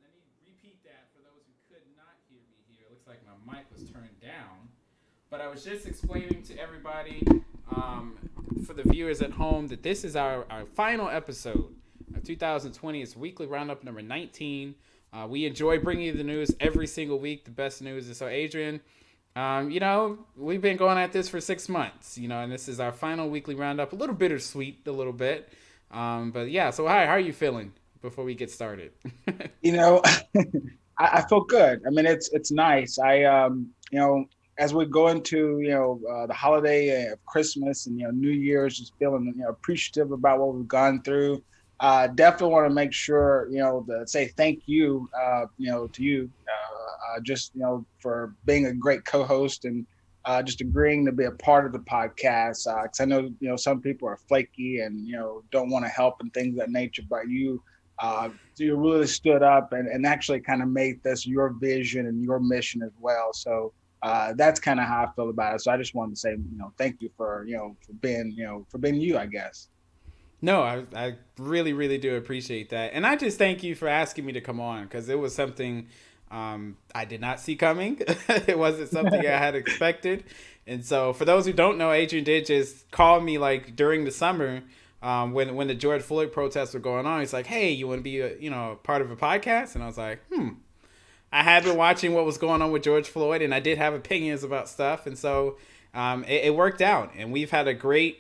Let me repeat that for those who could not hear me here. It looks like my mic was turned down. But I was just explaining to everybody, for the viewers at home, that this is our final episode of 2020. It's weekly roundup number 19. We enjoy bringing you the news every single week, the best news. And so, Adrian, we've been going at this for 6 months, and this is our final weekly roundup. A little bittersweet, a little bit. But yeah, so hi, how are you feeling before we get started? You know, I feel good. I mean, it's nice. As we go into the holiday of Christmas and New Year's, just feeling appreciative about what we've gone through. Definitely want to make sure to say thank you to you just for being a great co-host and just agreeing to be a part of the podcast. Because I know some people are flaky and don't want to help and things of that nature, but you really stood up and actually kind of made this your vision and your mission as well. So that's kind of how I feel about it. So I just wanted to say, thank you for being you, I guess. No, I really, really do appreciate that. And I just thank you for asking me to come on, because it was something I did not see coming. It wasn't something I had expected. And so for those who don't know, Adrian did just call me like during the summer when the George Floyd protests were going on. He's like, hey, you want to be part of a podcast? And I was like, I had been watching what was going on with George Floyd, and I did have opinions about stuff. And so it worked out. And we've had a great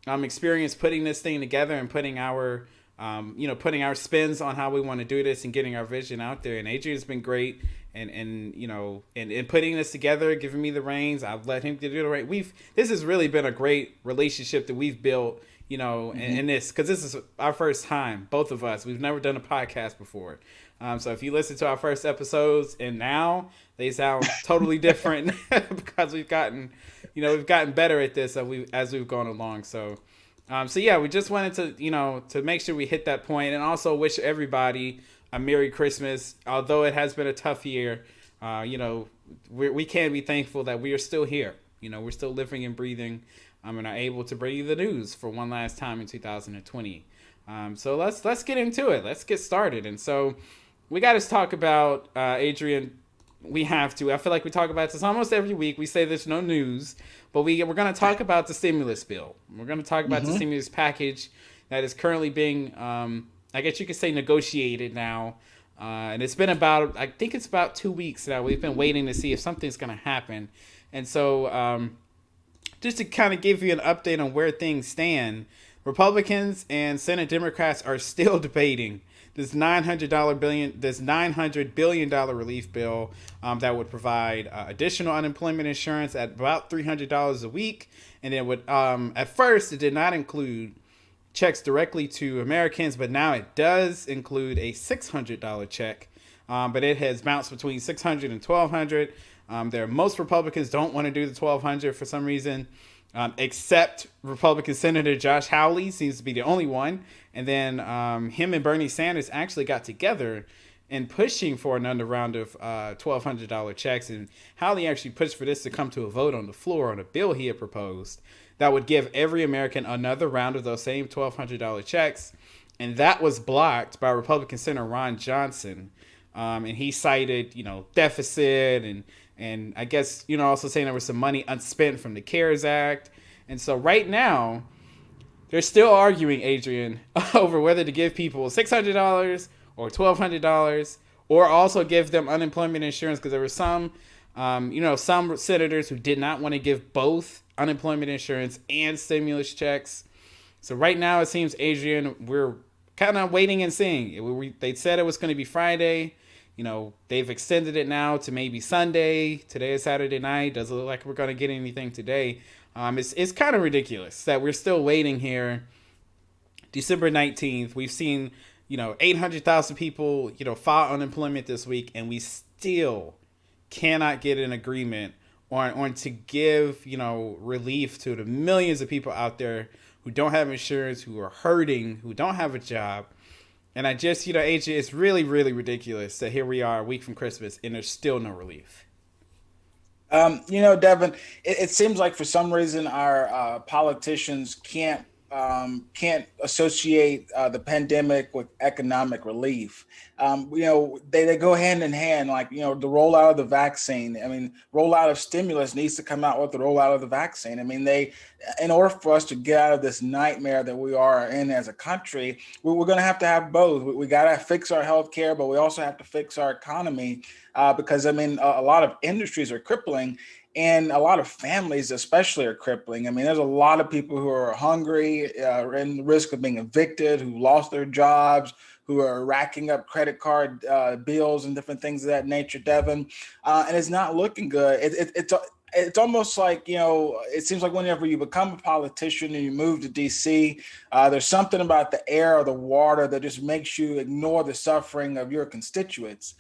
experience putting this thing together and putting our spins on how we want to do this and getting our vision out there. And Adrian's been great and putting this together, giving me the reins. I've let him do the right. This has really been a great relationship that we've built, in this, because this is our first time, both of us. We've never done a podcast before. So if you listen to our first episodes and now, they sound totally different because we've gotten better at this as we've gone along. So yeah, we just wanted to make sure we hit that point and also wish everybody a Merry Christmas. Although it has been a tough year, we can be thankful that we are still here. We're still living and breathing, and are able to bring you the news for one last time in 2020. So let's get into it. Let's get started. And so we got to talk about Adrian. We have to. I feel like we talk about this almost every week. We say there's no news, but we're going to talk about the stimulus bill. We're going to talk about the stimulus package that is currently being, I guess you could say, negotiated now. And it's been I think it's about 2 weeks now. We've been waiting to see if something's going to happen. And so just to kind of give you an update on where things stand, Republicans and Senate Democrats are still debating this $900 billion relief bill that would provide additional unemployment insurance at about $300 a week, and it would at first it did not include checks directly to Americans, but now it does include a $600 check, but it has bounced between $600 and $1,200. Most Republicans don't want to do the $1,200 for some reason. Except Republican Senator Josh Hawley seems to be the only one. And then him and Bernie Sanders actually got together and pushing for another round of $1,200 checks. And Hawley actually pushed for this to come to a vote on the floor on a bill he had proposed that would give every American another round of those same $1,200 checks. And that was blocked by Republican Senator Ron Johnson. And he cited, deficit and And I guess, also saying there was some money unspent from the CARES Act. And so right now, they're still arguing, Adrian, over whether to give people $600 or $1,200 or also give them unemployment insurance, because there were some senators who did not want to give both unemployment insurance and stimulus checks. So right now it seems, Adrian, we're kind of waiting and seeing. They said it was going to be Friday. They've extended it now to maybe Sunday. Today is Saturday night. Doesn't look like we're going to get anything today. It's kind of ridiculous that we're still waiting here. December 19th, we've seen, 800,000 people, file unemployment this week, and we still cannot get an agreement on to give, relief to the millions of people out there who don't have insurance, who are hurting, who don't have a job. And I just, AJ, it's really, really ridiculous that here we are a week from Christmas and there's still no relief. Devin, it seems like for some reason our politicians can't associate the pandemic with economic relief. They go hand in hand, like, the rollout of the vaccine. I mean, rollout of stimulus needs to come out with the rollout of the vaccine. I mean, in order for us to get out of this nightmare that we are in as a country, we're going to have both. We got to fix our healthcare, but we also have to fix our economy because, a lot of industries are crippling. And a lot of families especially are crippling. I mean, there's a lot of people who are hungry, in the risk of being evicted, who lost their jobs, who are racking up credit card bills and different things of that nature, Devin. And it's not looking good. It's almost like, it seems like whenever you become a politician and you move to DC, there's something about the air or the water that just makes you ignore the suffering of your constituents.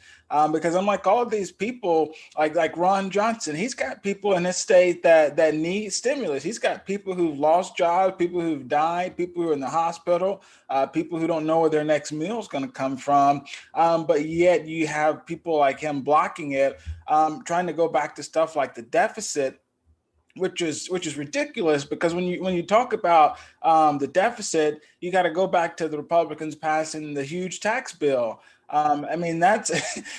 Because unlike all of these people, like Ron Johnson, he's got people in his state that need stimulus. He's got people who've lost jobs, people who've died, people who are in the hospital, people who don't know where their next meal is going to come from. But yet you have people like him blocking it, trying to go back to stuff like the deficit, which is ridiculous, because when you talk about the deficit, you got to go back to the Republicans passing the huge tax bill. That's,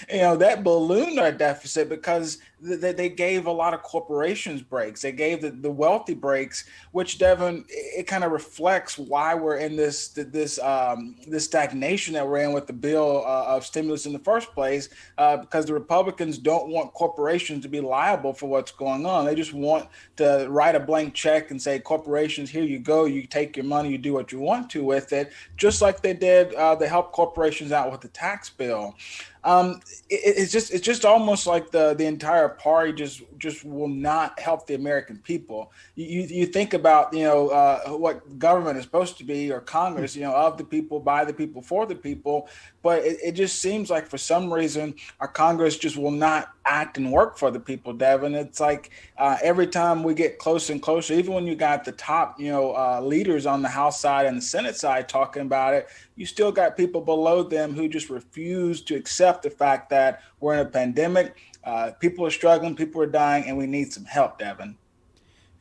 that ballooned our deficit because they gave a lot of corporations breaks. They gave the wealthy breaks, which, Devin, it kind of reflects why we're in this stagnation that we're in with the bill of stimulus in the first place, because the Republicans don't want corporations to be liable for what's going on. They just want to write a blank check and say, corporations, here you go. You take your money, you do what you want to with it, just like they did. They helped corporations out with the tax bill. It's just almost like the entire party just will not help the American people. You think about what government is supposed to be, or Congress, of the people, by the people, for the people, but it just seems like for some reason our Congress just will not act and work for the people, Devin. It's like every time we get closer and closer, even when you got the top leaders on the House side and the Senate side talking about it, you still got people below them who just refuse to accept the fact that we're in a pandemic. People are struggling, people are dying, and we need some help, Devin.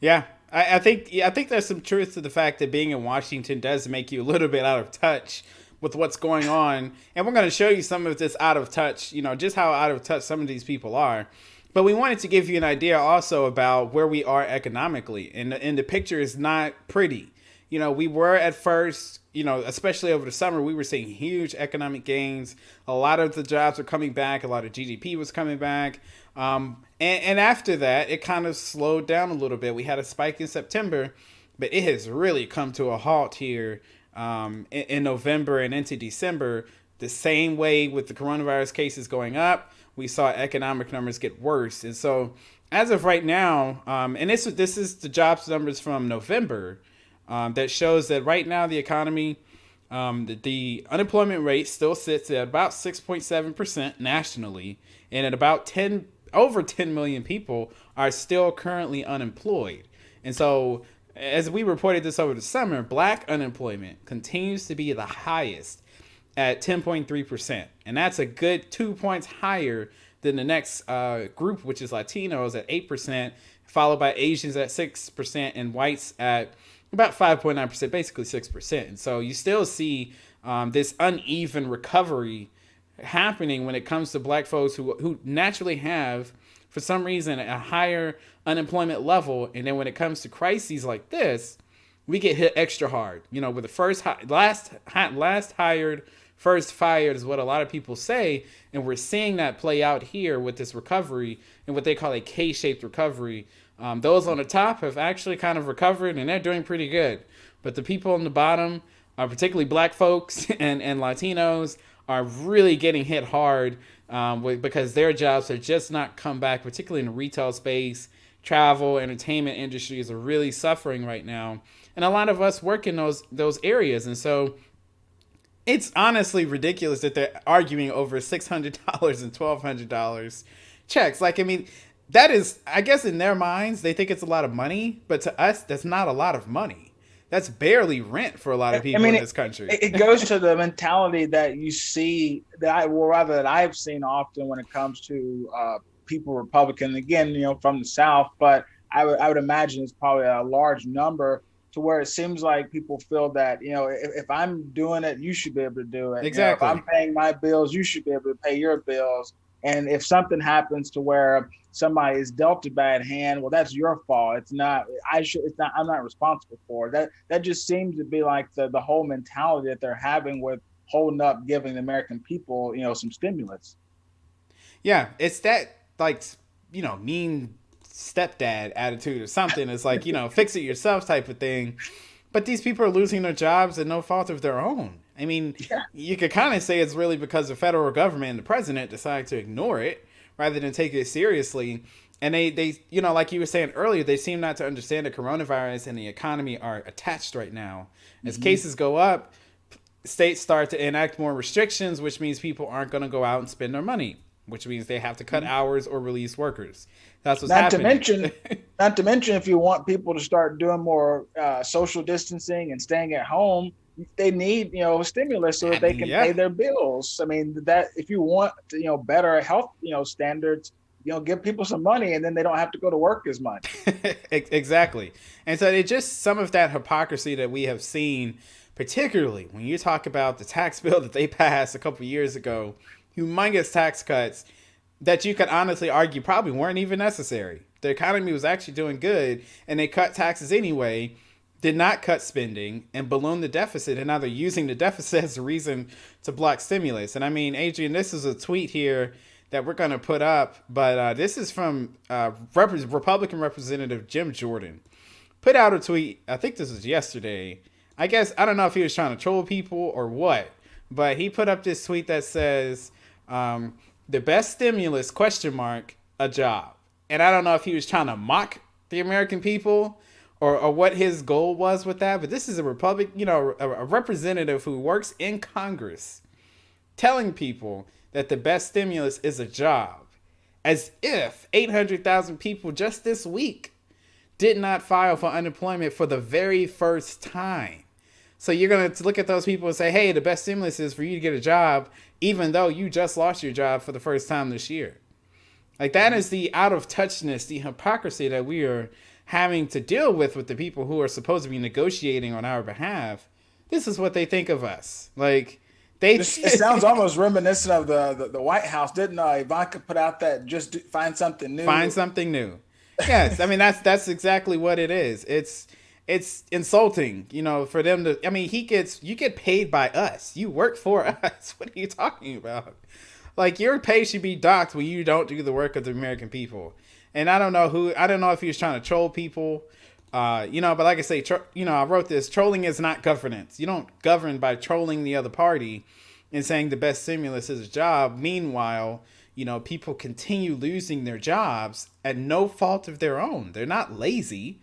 Yeah, I think there's some truth to the fact that being in Washington does make you a little bit out of touch with what's going on. And we're going to show you some of this out of touch, just how out of touch some of these people are. But we wanted to give you an idea also about where we are economically. And the picture is not pretty. We were at first, especially over the summer, we were seeing huge economic gains. A lot of the jobs were coming back. A lot of GDP was coming back. And after that, it kind of slowed down a little bit. We had a spike in September, but it has really come to a halt here in November and into December. The same way with the coronavirus cases going up, we saw economic numbers get worse. And so as of right now, and this is the jobs numbers from November, that shows that right now the economy, the unemployment rate still sits at about 6.7% nationally, and at about over 10 million people are still currently unemployed. And so, as we reported this over the summer, Black unemployment continues to be the highest at 10.3%, and that's a good 2 points higher than the next group, which is Latinos at 8%, followed by Asians at 6%, and whites at about 5.9%, basically 6%. And so you still see this uneven recovery happening when it comes to Black folks who naturally have for some reason a higher unemployment level, and then when it comes to crises like this, we get hit extra hard. You know, with the last hired, first fired is what a lot of people say, and we're seeing that play out here with this recovery and what they call a K-shaped recovery. Those on the top have actually kind of recovered, and they're doing pretty good. But the people on the bottom, particularly Black folks and Latinos, are really getting hit hard because their jobs have just not come back, particularly in the retail space. Travel, entertainment industries are really suffering right now. And a lot of us work in those areas. And so it's honestly ridiculous that they're arguing over $600 and $1,200 checks. Like, I mean, that is, I guess in their minds, they think it's a lot of money. But to us, that's not a lot of money. That's barely rent for a lot of people in this country. It goes to the mentality that you see that I've seen often when it comes to people Republican, again, you know, from the South, but I would imagine it's probably a large number to where it seems like people feel that, you know, if I'm doing it, you should be able to do it. Exactly. You know, if I'm paying my bills, you should be able to pay your bills. And if something happens to where somebody is dealt a bad hand, well, that's your fault. I'm not responsible for it. That just seems to be like the whole mentality that they're having with holding up, giving the American people, you know, some stimulus. Yeah, it's that, like, you know, mean stepdad attitude or something. It's like, you know, fix it yourself type of thing. But these people are losing their jobs at no fault of their own. I mean, You could kind of say it's really because the federal government and the president decided to ignore it rather than take it seriously. And they, you know, like you were saying earlier, they seem not to understand that coronavirus and the economy are attached right now. As cases go up, states start to enact more restrictions, which means people aren't going to go out and spend their money, which means they have to cut hours or release workers. That's what's happening. Not to mention, if you want people to start doing more social distancing and staying at home, they need, you know, stimulus so that they can pay their bills. I mean, that if you want, you know, better health, you know, standards, you know, give people some money and then they don't have to go to work as much. Exactly. And so it's just some of that hypocrisy that we have seen, particularly when you talk about the tax bill that they passed a couple of years ago, humongous tax cuts that you could honestly argue probably weren't even necessary. The economy was actually doing good and they cut taxes anyway, did not cut spending, and ballooned the deficit, and now they're using the deficit as a reason to block stimulus. And I mean, Adrian, this is a tweet here that we're going to put up, but this is from Republican Representative Jim Jordan. Put out a tweet, I think this was yesterday. I guess, I don't know if he was trying to troll people or what, but he put up this tweet that says, the best stimulus, a job. And I don't know if he was trying to mock the American people or what his goal was with that, but this is a a representative who works in Congress telling people that the best stimulus is a job, as if 800,000 people just this week did not file for unemployment for the very first time. So you're going to look at those people and say, hey, the best stimulus is for you to get a job, even though you just lost your job for the first time this year. Like, that is the out of touchness, the hypocrisy that we are having to deal with the people who are supposed to be negotiating on our behalf. This is what they think of us. Like, it sounds almost reminiscent of the White House. Didn't Ivanka put out that just find something new? Find something new. Yes, I mean, that's exactly what it is. It's insulting, you know, for them to. I mean, you get paid by us. You work for us. What are you talking about? Like, your pay should be docked when you don't do the work of the American people. And I don't know if he was trying to troll people, but like I say, I wrote this: trolling is not governance. You don't govern by trolling the other party and saying the best stimulus is a job. Meanwhile, you know, people continue losing their jobs at no fault of their own. They're not lazy.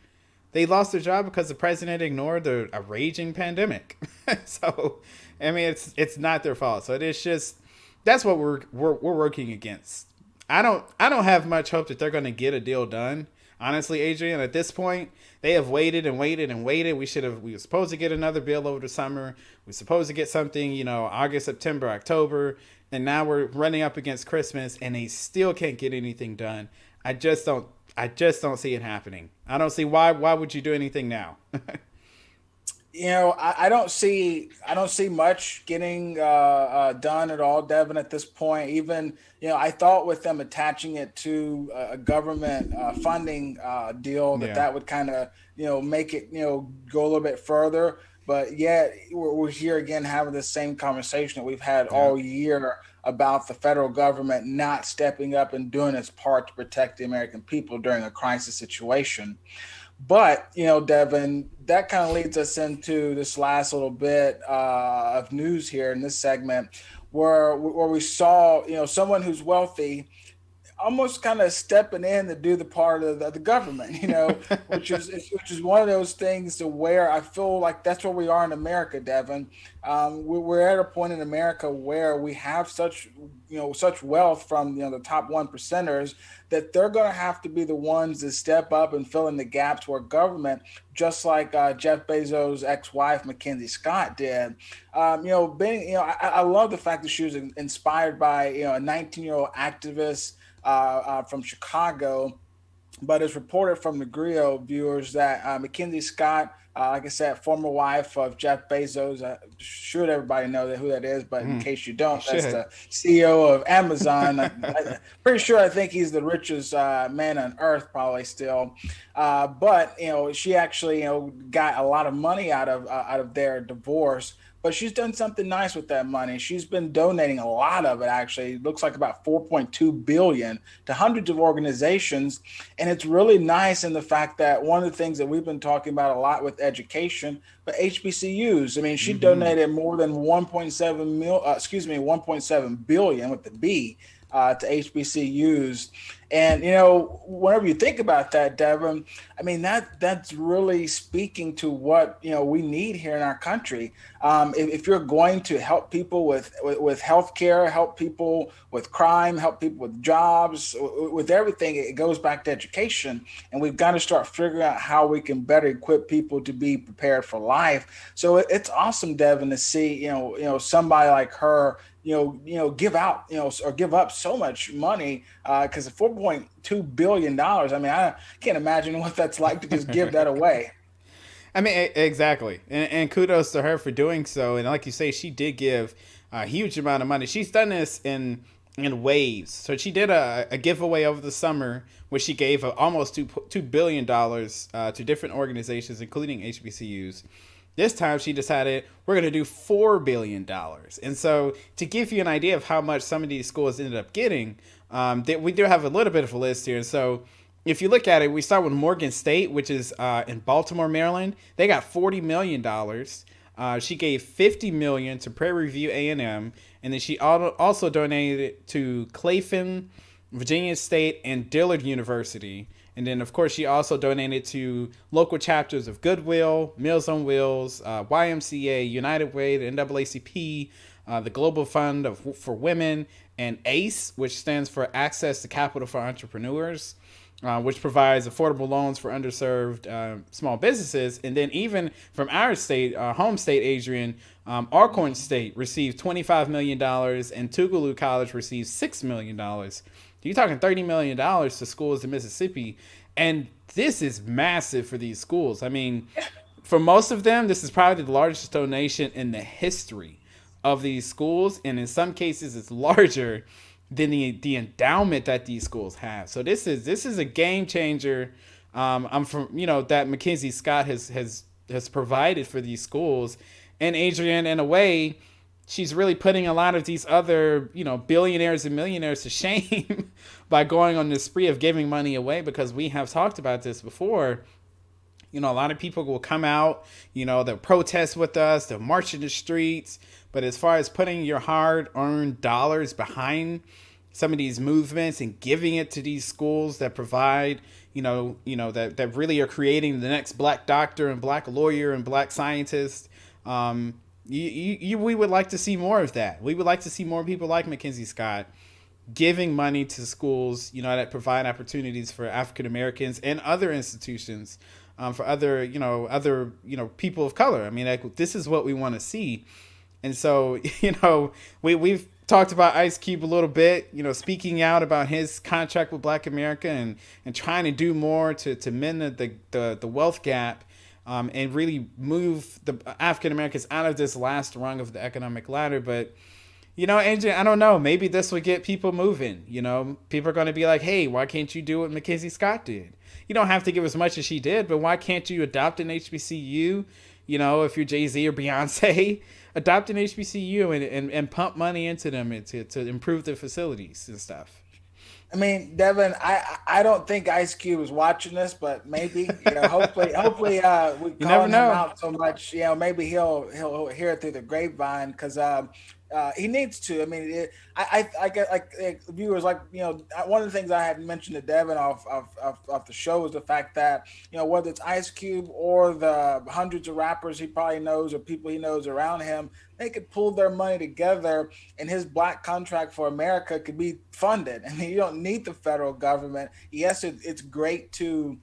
They lost their job because the president ignored a raging pandemic. So, I mean, it's not their fault. So it's just, that's what we're working against. I don't have much hope that they're going to get a deal done. Honestly, Adrian, at this point, they have waited and waited and waited. We were supposed to get another bill over the summer. We were supposed to get something, you know, August, September, October. And now we're running up against Christmas and they still can't get anything done. I just don't see it happening. I don't see why would you do anything now? I don't see much getting done at all, Devin. At this point, even I thought with them attaching it to a government funding deal Yeah. that would kind of make it go a little bit further. But yet we're here again having the same conversation that we've had Yeah. all year about the federal government not stepping up and doing its part to protect the American people during a crisis situation. But Devin, that kind of leads us into this last little bit of news here in this segment, where we saw someone who's wealthy almost kind of stepping in to do the part of the government, which is one of those things to where I feel like that's where we are in America, Devin. We're at a point in America where we have such wealth from the top 1%ers that they're going to have to be the ones to step up and fill in the gaps where government, just like Jeff Bezos' ex-wife Mackenzie Scott did. I love the fact that she was inspired by a 19-year-old activist from Chicago, but it's reported from the Grio viewers that Mackenzie Scott, like I said, former wife of Jeff Bezos, should everybody know who that is, but in case you don't, that's the CEO of Amazon. Pretty sure I think he's the richest man on earth, probably still. But she actually got a lot of money out of their divorce. But she's done something nice with that money. She's been donating a lot of it, actually. It looks like about $4.2 billion to hundreds of organizations. And it's really nice in the fact that one of the things that we've been talking about a lot with education, but HBCUs. I mean, she donated more than 1.7 billion with the B to HBCUs. And whenever you think about that, Devin, I mean that's really speaking to what we need here in our country. If you're going to help people with healthcare, help people with crime, help people with jobs, with everything, it goes back to education. And we've got to start figuring out how we can better equip people to be prepared for life. So it's awesome, Devin, to see somebody like her give out, or give up so much money, because the $4.2 billion, I mean, I can't imagine what that's like to just give that away. I mean, exactly. And kudos to her for doing so. And like you say, she did give a huge amount of money. She's done this in waves. So she did a giveaway over the summer where she gave almost $2 billion to different organizations, including HBCUs. This time she decided we're going to do $4 billion. And so to give you an idea of how much some of these schools ended up getting, we do have a little bit of a list here. So if you look at it, we start with Morgan State, which is in Baltimore, Maryland. They got $40 million. She gave $50 million to Prairie View A&M. And then she also donated it to Clayton, Virginia State, and Dillard University. And then, of course, she also donated to local chapters of Goodwill, Meals on Wheels, YMCA, United Way, the NAACP, the Global Fund for Women, and ACE, which stands for Access to Capital for Entrepreneurs, which provides affordable loans for underserved small businesses. And then even from our state, home state, Adrian, Alcorn State received $25 million and Tougaloo College received $6 million. You're talking $30 million to schools in Mississippi. And this is massive for these schools. I mean, for most of them, this is probably the largest donation in the history of these schools. And in some cases, it's larger than the endowment that these schools have. So this is a game changer. I'm from, that Mackenzie Scott has provided for these schools. And Adrian, in a way, she's really putting a lot of these other, billionaires and millionaires to shame by going on this spree of giving money away, because we have talked about this before. A lot of people will come out, they'll protest with us, they'll march in the streets. But as far as putting your hard-earned dollars behind some of these movements and giving it to these schools that provide, that really are creating the next black doctor and black lawyer and black scientist, we would like to see more of that. We would like to see more people like Mackenzie Scott giving money to schools, that provide opportunities for African Americans and other institutions, for other people of color. I mean, this is what we want to see. And so, we've talked about Ice Cube a little bit, speaking out about his contract with Black America and trying to do more to mend the wealth gap. and really move the African Americans out of this last rung of the economic ladder. But Adrian, I don't know. Maybe this will get people moving. People are going to be like, hey, why can't you do what Mackenzie Scott did? You don't have to give as much as she did, but why can't you adopt an HBCU? If you're Jay-Z or Beyonce, adopt an HBCU and pump money into them to improve the facilities and stuff. I mean, Devin, I don't think Ice Cube is watching this, but maybe, hopefully, we calling him out so much, maybe he'll hear it through the grapevine, because he needs to. I mean, I get like viewers, like, one of the things I had mentioned to Devin off the show is the fact that, whether it's Ice Cube or the hundreds of rappers he probably knows or people he knows around him, they could pull their money together and his Black Contract for America could be funded. I mean, you don't need the federal government. Yes, it's great to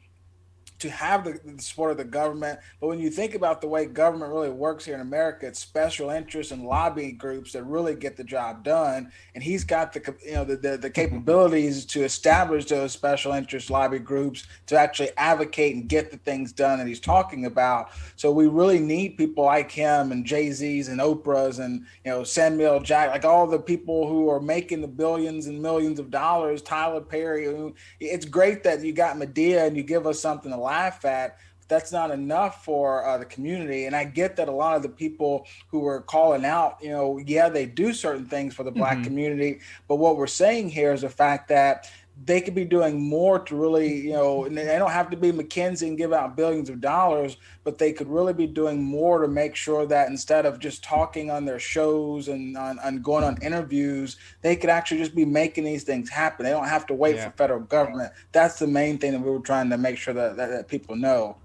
have the support of the government, but when you think about the way government really works here in America, it's special interests and lobbying groups that really get the job done. And he's got the capabilities to establish those special interest lobby groups to actually advocate and get the things done that he's talking about. So we really need people like him and Jay-Z's and Oprah's and Samuel Jackson, like all the people who are making the billions and millions of dollars. Tyler Perry. It's great that you got Medea and you give us something to laugh at, but that's not enough for the community. And I get that a lot of the people who are calling out, they do certain things for the Black community, but what we're saying here is the fact that they could be doing more to really, and they don't have to be McKinsey and give out billions of dollars, but they could really be doing more to make sure that instead of just talking on their shows and on going on interviews, they could actually just be making these things happen. They don't have to wait for federal government. That's the main thing that we were trying to make sure that people know.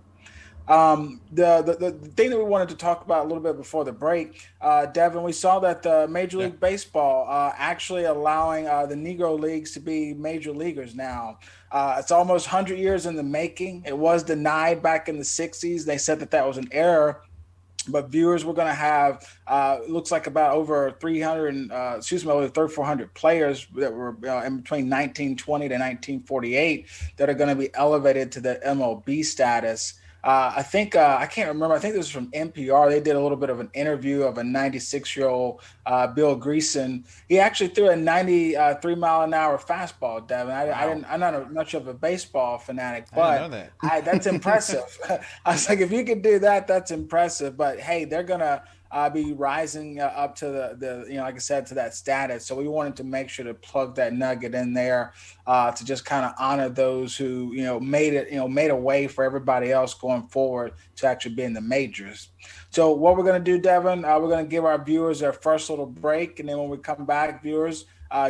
The thing that we wanted to talk about a little bit before the break, Devin, we saw that the Major League Baseball actually allowing the Negro Leagues to be major leaguers now. It's almost 100 years in the making. It was denied back in the 60s. They said that was an error. But viewers, we're going to have, looks like about over 3,400 players that were in between 1920 to 1948 that are going to be elevated to the MLB status. I think, I can't remember, I think this was from NPR. They did a little bit of an interview of a 96-year-old Bill Greason. He actually threw a 93-mile-an-hour fastball, Devin. I'm not much of a baseball fanatic, but that's impressive. I was like, if you could do that, that's impressive. But, hey, they're going to be rising up to the like I said, to that status. So we wanted to make sure to plug that nugget in there to just kind of honor those who, made a way for everybody else going forward to actually be in the majors. So what we're going to do, Devin, we're going to give our viewers their first little break. And then when we come back, viewers,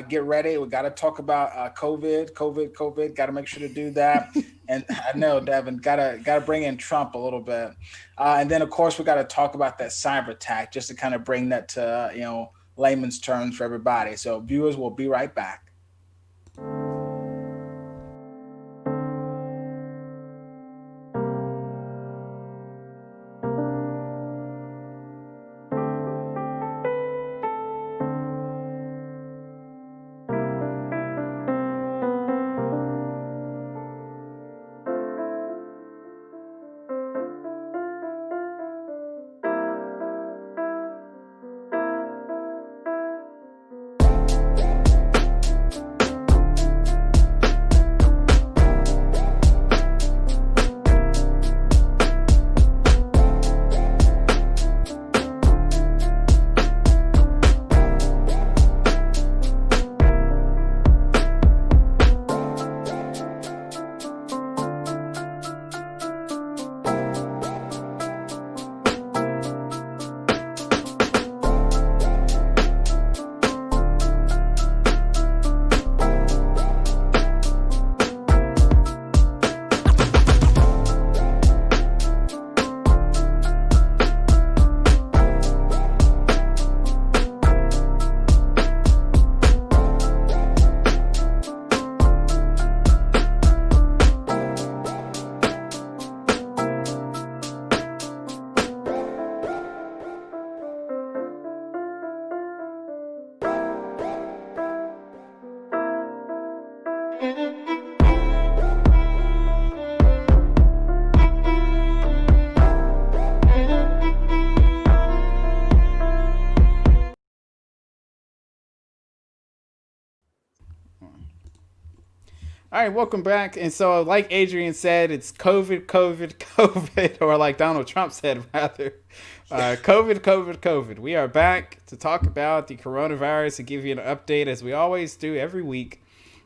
get ready. We got to talk about COVID. Got to make sure to do that. And I know, Devin, got to bring in Trump a little bit. And then, of course, we got to talk about that cyber attack just to kind of bring that to, layman's terms for everybody. So viewers, we'll be right back. All right, welcome back. And so, like Adrian said, it's COVID, COVID, COVID, or like Donald Trump said, rather, COVID, COVID, COVID. We are back to talk about the coronavirus and give you an update as we always do every week.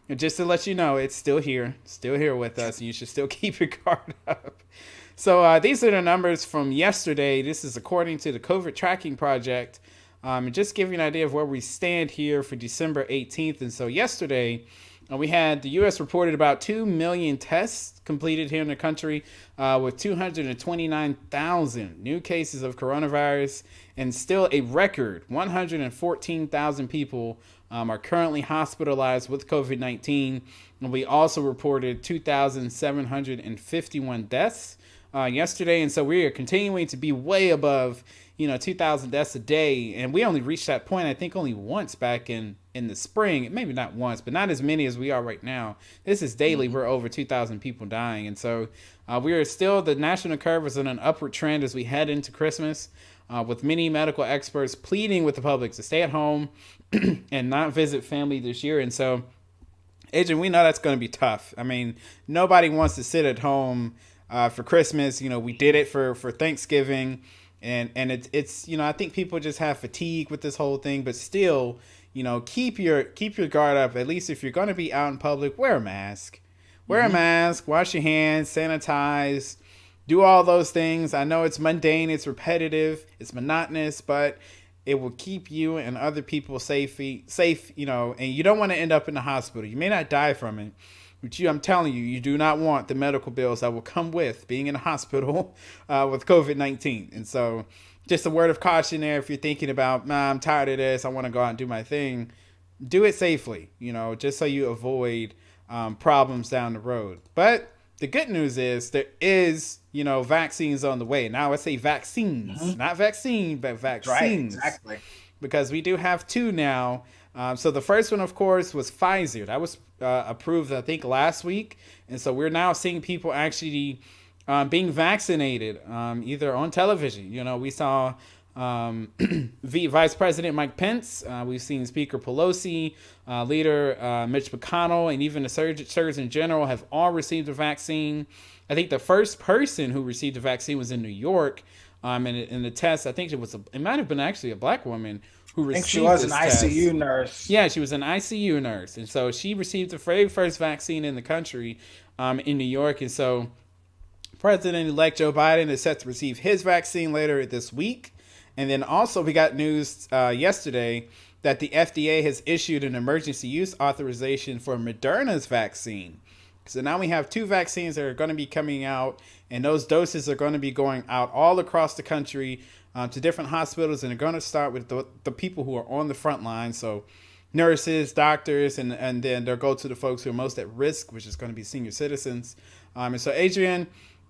And just to let you know, it's still here with us, and you should still keep your guard up. So, these are the numbers from yesterday. This is according to the COVID Tracking Project. And just give you an idea of where we stand here for December 18th. And so, yesterday, we had the U.S. reported about 2 million tests completed here in the country, with 229,000 new cases of coronavirus, and still a record 114,000 people are currently hospitalized with COVID-19. And we also reported 2,751 deaths yesterday, and so we are continuing to be way above 2,000 deaths a day, and we only reached that point I think only once back in the spring. Maybe not once, but not as many as we are right now. This is daily. We're over 2,000 people dying, and so we are still, the national curve is on an upward trend as we head into Christmas, with many medical experts pleading with the public to stay at home and not visit family this year. And so, Adrian, we know that's going to be tough. I mean, nobody wants to sit at home for Christmas. We did it for Thanksgiving, and it's I think people just have fatigue with this whole thing. But still, keep your guard up. At least if you're going to be out in public, wear a mask. Wear a mask. Wash your hands. Sanitize. Do all those things. I know it's mundane. It's repetitive. It's monotonous, but it will keep you and other people safe. And you don't want to end up in the hospital. You may not die from it. I'm telling you, you do not want the medical bills that will come with being in a hospital with COVID-19. And so just a word of caution there. If you're thinking about, I'm tired of this, I want to go out and do my thing, do it safely, just so you avoid problems down the road. But the good news is there is, vaccines on the way. Now I say vaccines, not vaccine, but vaccines. Right, exactly. Because we do have two now. So the first one, of course, was Pfizer. That was approved, I think, last week. And so we're now seeing people actually being vaccinated, either on television. We saw Vice President Mike Pence. We've seen Speaker Pelosi, Leader Mitch McConnell, and even the Surgeon General have all received a vaccine. I think the first person who received the vaccine was in New York. And in the test, I think it might have been actually a black woman who received. I think she was an test. ICU nurse. Yeah, she was an ICU nurse, and so she received the very first vaccine in the country, in New York. And so, President-elect Joe Biden is set to receive his vaccine later this week. And then also, we got news yesterday that the FDA has issued an emergency use authorization for Moderna's vaccine. So now we have two vaccines that are going to be coming out, and those doses are going to be going out all across the country to different hospitals, and they're going to start with the people who are on the front line, so nurses, doctors, and then they'll go to the folks who are most at risk, which is going to be senior citizens. And so, Adrian,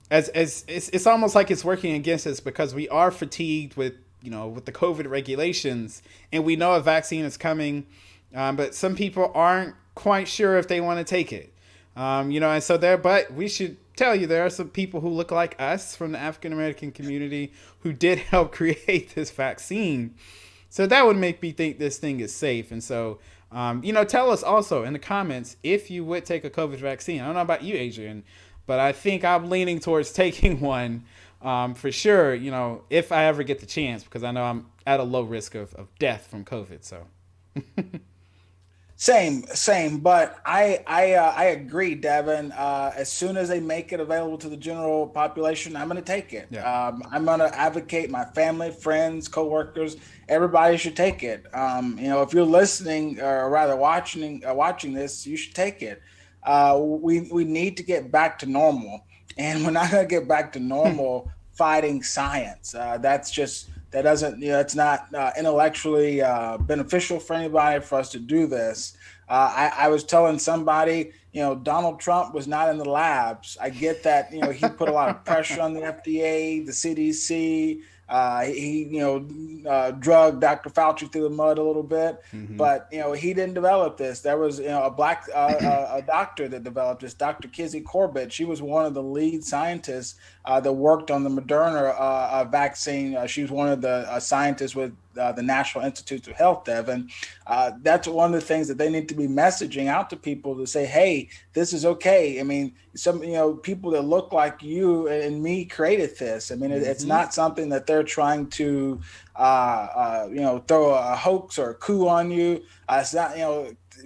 as it's almost like it's working against us because we are fatigued with the COVID regulations, and we know a vaccine is coming, but some people aren't quite sure if they want to take it. And so but we should tell you there are some people who look like us from the African American community who did help create this vaccine. So that would make me think this thing is safe. And so, tell us also in the comments if you would take a COVID vaccine. I don't know about you, Adrian, but I think I'm leaning towards taking one for sure, if I ever get the chance, because I know I'm at a low risk of death from COVID. So. Same, but I agree, Devin. As soon as they make it available to the general population, I'm going to take it. Yeah. I'm going to advocate. My family, friends, coworkers, everybody should take it. If you're listening or rather watching this, you should take it. We need to get back to normal, and we're not going to get back to normal fighting science. It's not intellectually beneficial for anybody for us to do this. I was telling somebody, Donald Trump was not in the labs. I get that, he put a lot of pressure on the FDA, the CDC. He drugged Dr. Fauci through the mud a little bit, but he didn't develop this. There was a black a doctor that developed this, Dr. Kizzy Corbett. She was one of the lead scientists that worked on the Moderna vaccine. She was one of the scientists with the National Institutes of Health, Devin, that's one of the things that they need to be messaging out to people to say, hey, this is okay. I mean, some, people that look like you and me created this. I mean, it's Mm-hmm. not something that they're trying to, throw a hoax or a coup on you. It's not,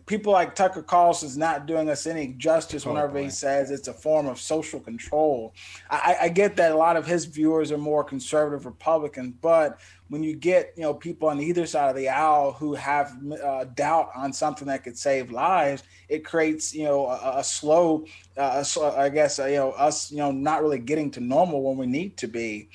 people like Tucker Carlson's not doing us any justice Oh whenever he boy. says it's a form of social control. I get that a lot of his viewers are more conservative Republicans, but when you get people on either side of the aisle who have doubt on something that could save lives, it creates a slow, I guess us not really getting to normal when we need to be.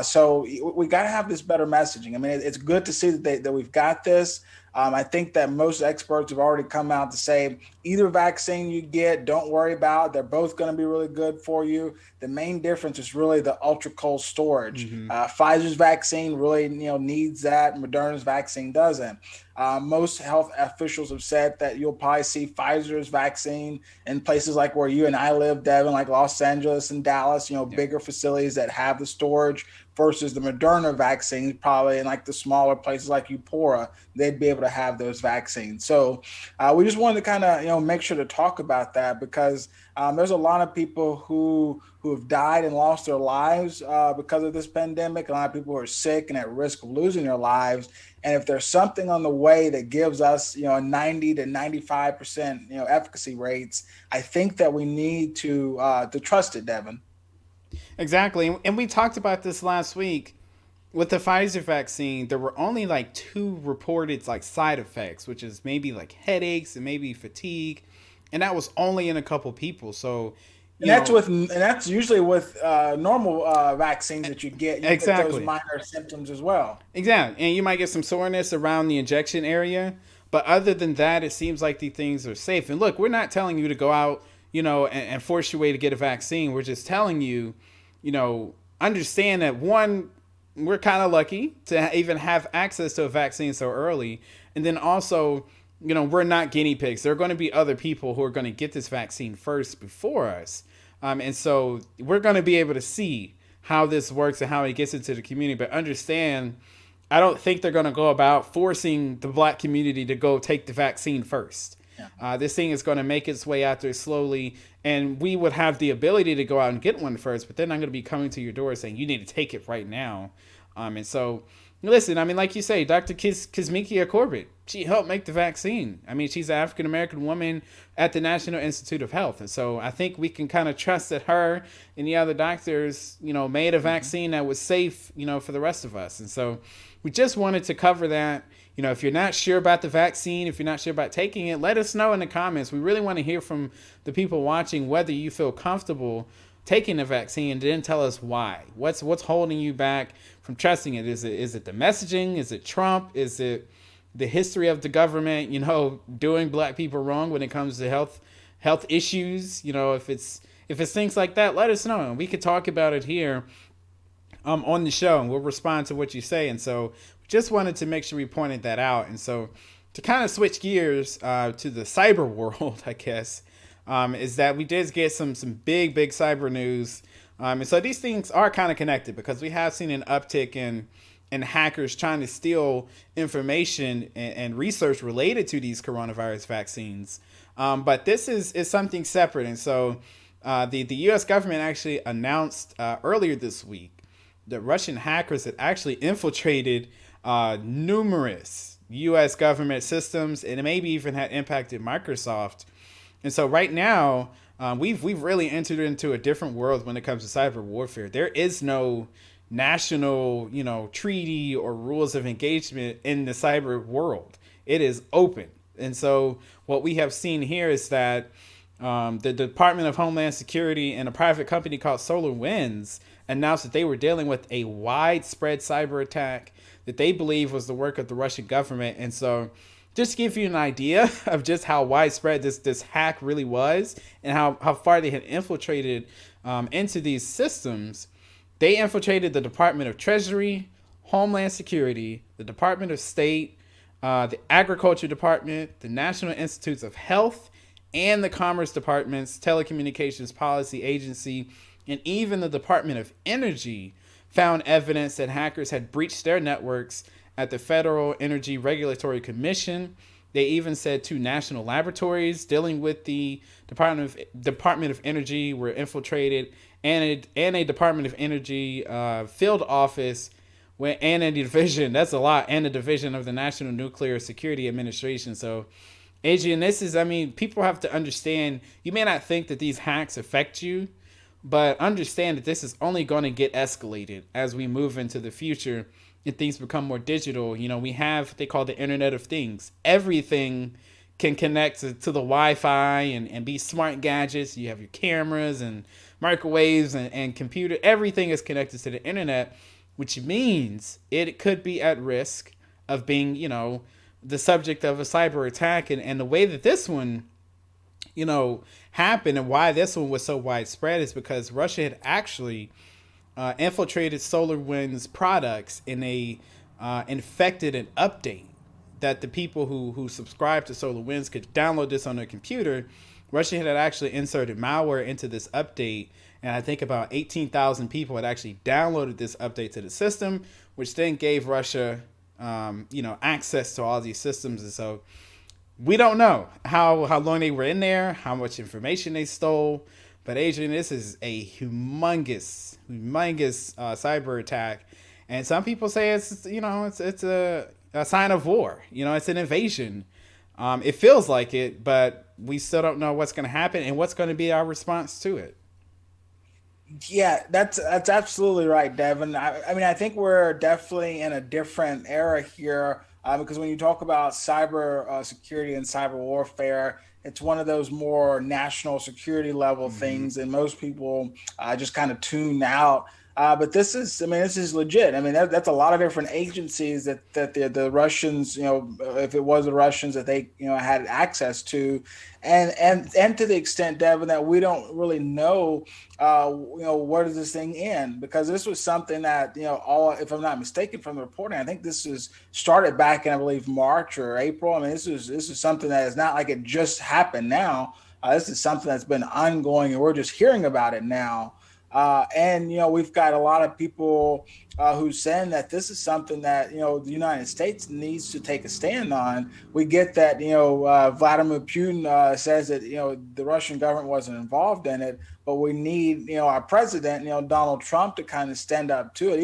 So we got to have this better messaging. I mean, it's good to see that we've got this. I think that most experts have already come out to say either vaccine you get, don't worry about. They're both going to be really good for you. The main difference is really the ultra cold storage. Mm-hmm. Pfizer's vaccine really needs that. Moderna's vaccine doesn't. Most health officials have said that you'll probably see Pfizer's vaccine in places like where you and I live, Devin, like Los Angeles and Dallas, bigger facilities that have the storage, versus the Moderna vaccines, probably in like the smaller places like Eupora, they'd be able to have those vaccines. So we just wanted to kind of, make sure to talk about that, because there's a lot of people who have died and lost their lives because of this pandemic. A lot of people who are sick and at risk of losing their lives. And if there's something on the way that gives us, 90 to 95%, efficacy rates, I think that we need to trust it, Devin. Exactly. And we talked about this last week with the Pfizer vaccine. There were only like 2 reported like side effects, which is maybe like headaches and maybe fatigue, and that was only in a couple people. So, And that's usually with normal vaccines that you get. You get those exactly. minor symptoms as well. Exactly. And you might get some soreness around the injection area. But other than that, it seems like these things are safe. And look, we're not telling you to go out, and force your way to get a vaccine. We're just telling you, understand that one, we're kind of lucky to even have access to a vaccine so early. And then also, we're not guinea pigs. There are going to be other people who are going to get this vaccine first before us. And so we're going to be able to see how this works and how it gets into the community. But understand, I don't think they're going to go about forcing the Black community to go take the vaccine first. This thing is going to make its way out there slowly, and we would have the ability to go out and get one first, but they're not going to be coming to your door saying you need to take it right now. And so, listen, I mean, like you say, Dr. Kizmikia Corbett, she helped make the vaccine. I mean, she's an African-American woman at the National Institute of Health. And so I think we can kind of trust that her and the other doctors, made a vaccine that was safe, for the rest of us. And so we just wanted to cover that. If you're not sure about the vaccine, if you're not sure about taking it, let us know in the comments. We really want to hear from the people watching whether you feel comfortable taking the vaccine, and then tell us why. What's holding you back from trusting it? Is it the messaging? Is it Trump? Is it the history of the government, doing Black people wrong when it comes to health issues? If it's things like that, let us know, and we could talk about it here on the show, and we'll respond to what you say. And so just wanted to make sure we pointed that out. And so to kind of switch gears to the cyber world, I guess, is that we did get some big cyber news. And so these things are kind of connected, because we have seen an uptick in hackers trying to steal information and research related to these coronavirus vaccines. But this is something separate. And so the U.S. government actually announced earlier this week that Russian hackers had actually infiltrated numerous U.S. government systems, and it maybe even had impacted Microsoft. And so right now, we've really entered into a different world when it comes to cyber warfare. There is no national, treaty or rules of engagement in the cyber world. It is open. And so what we have seen here is that the Department of Homeland Security and a private company called SolarWinds announced that they were dealing with a widespread cyber attack that they believe was the work of the Russian government. And so just to give you an idea of just how widespread this hack really was, and how far they had infiltrated into these systems, they infiltrated the Department of Treasury, Homeland Security, the Department of State, the Agriculture Department, the National Institutes of Health, and the Commerce Department's Telecommunications Policy Agency, and even the Department of Energy found evidence that hackers had breached their networks at the Federal Energy Regulatory Commission. They even said two national laboratories dealing with the Department of Energy were infiltrated, and a Department of Energy field office, and a division. That's a lot, and a division of the National Nuclear Security Administration. So, Adrian, this is, I mean, people have to understand. You may not think that these hacks affect you, but understand that this is only going to get escalated as we move into the future and things become more digital. You know, we have what they call the Internet of Things. Everything can connect to the Wi-Fi and be smart gadgets. You have your cameras and microwaves and computer. Everything is connected to the internet, which means it could be at risk of being, you know, the subject of a cyber attack. And the way that this one, you know, happened and why this one was so widespread is because Russia had actually infiltrated SolarWinds products in a infected an update that the people who subscribe to SolarWinds could download this on their computer. Russia had actually inserted malware into this update, and I think about 18,000 people had actually downloaded this update to the system, which then gave Russia, you know, access to all these systems. And so we don't know how long they were in there, how much information they stole. But Adrian, this is a humongous cyber attack, and some people say it's, you know, it's a sign of war. You know, it's an invasion. It feels like it, but we still don't know what's going to happen and what's going to be our response to it. Yeah, that's absolutely right, Devin. I mean, I think we're definitely in a different era here, because when you talk about cyber security and cyber warfare, it's one of those more national security level things, and most people just kind of tune out. But this is, I mean, this is legit. I mean, that's a lot of different agencies that the Russians, you know, if it was the Russians that they, you know, had access to, and to the extent, Devin, that we don't really know, you know, where does this thing end? Because this was something that, you know, all, if I'm not mistaken from the reporting, I think this was started back in, I believe, March or April. I mean, this is something that is not like it just happened now. This is something that's been ongoing, and we're just hearing about it now. And, you know, we've got a lot of people who's saying that this is something that, you know, the United States needs to take a stand on. We get that, you know, Vladimir Putin says that, you know, the Russian government wasn't involved in it, but we need, you know, our president, you know, Donald Trump, to kind of stand up to it.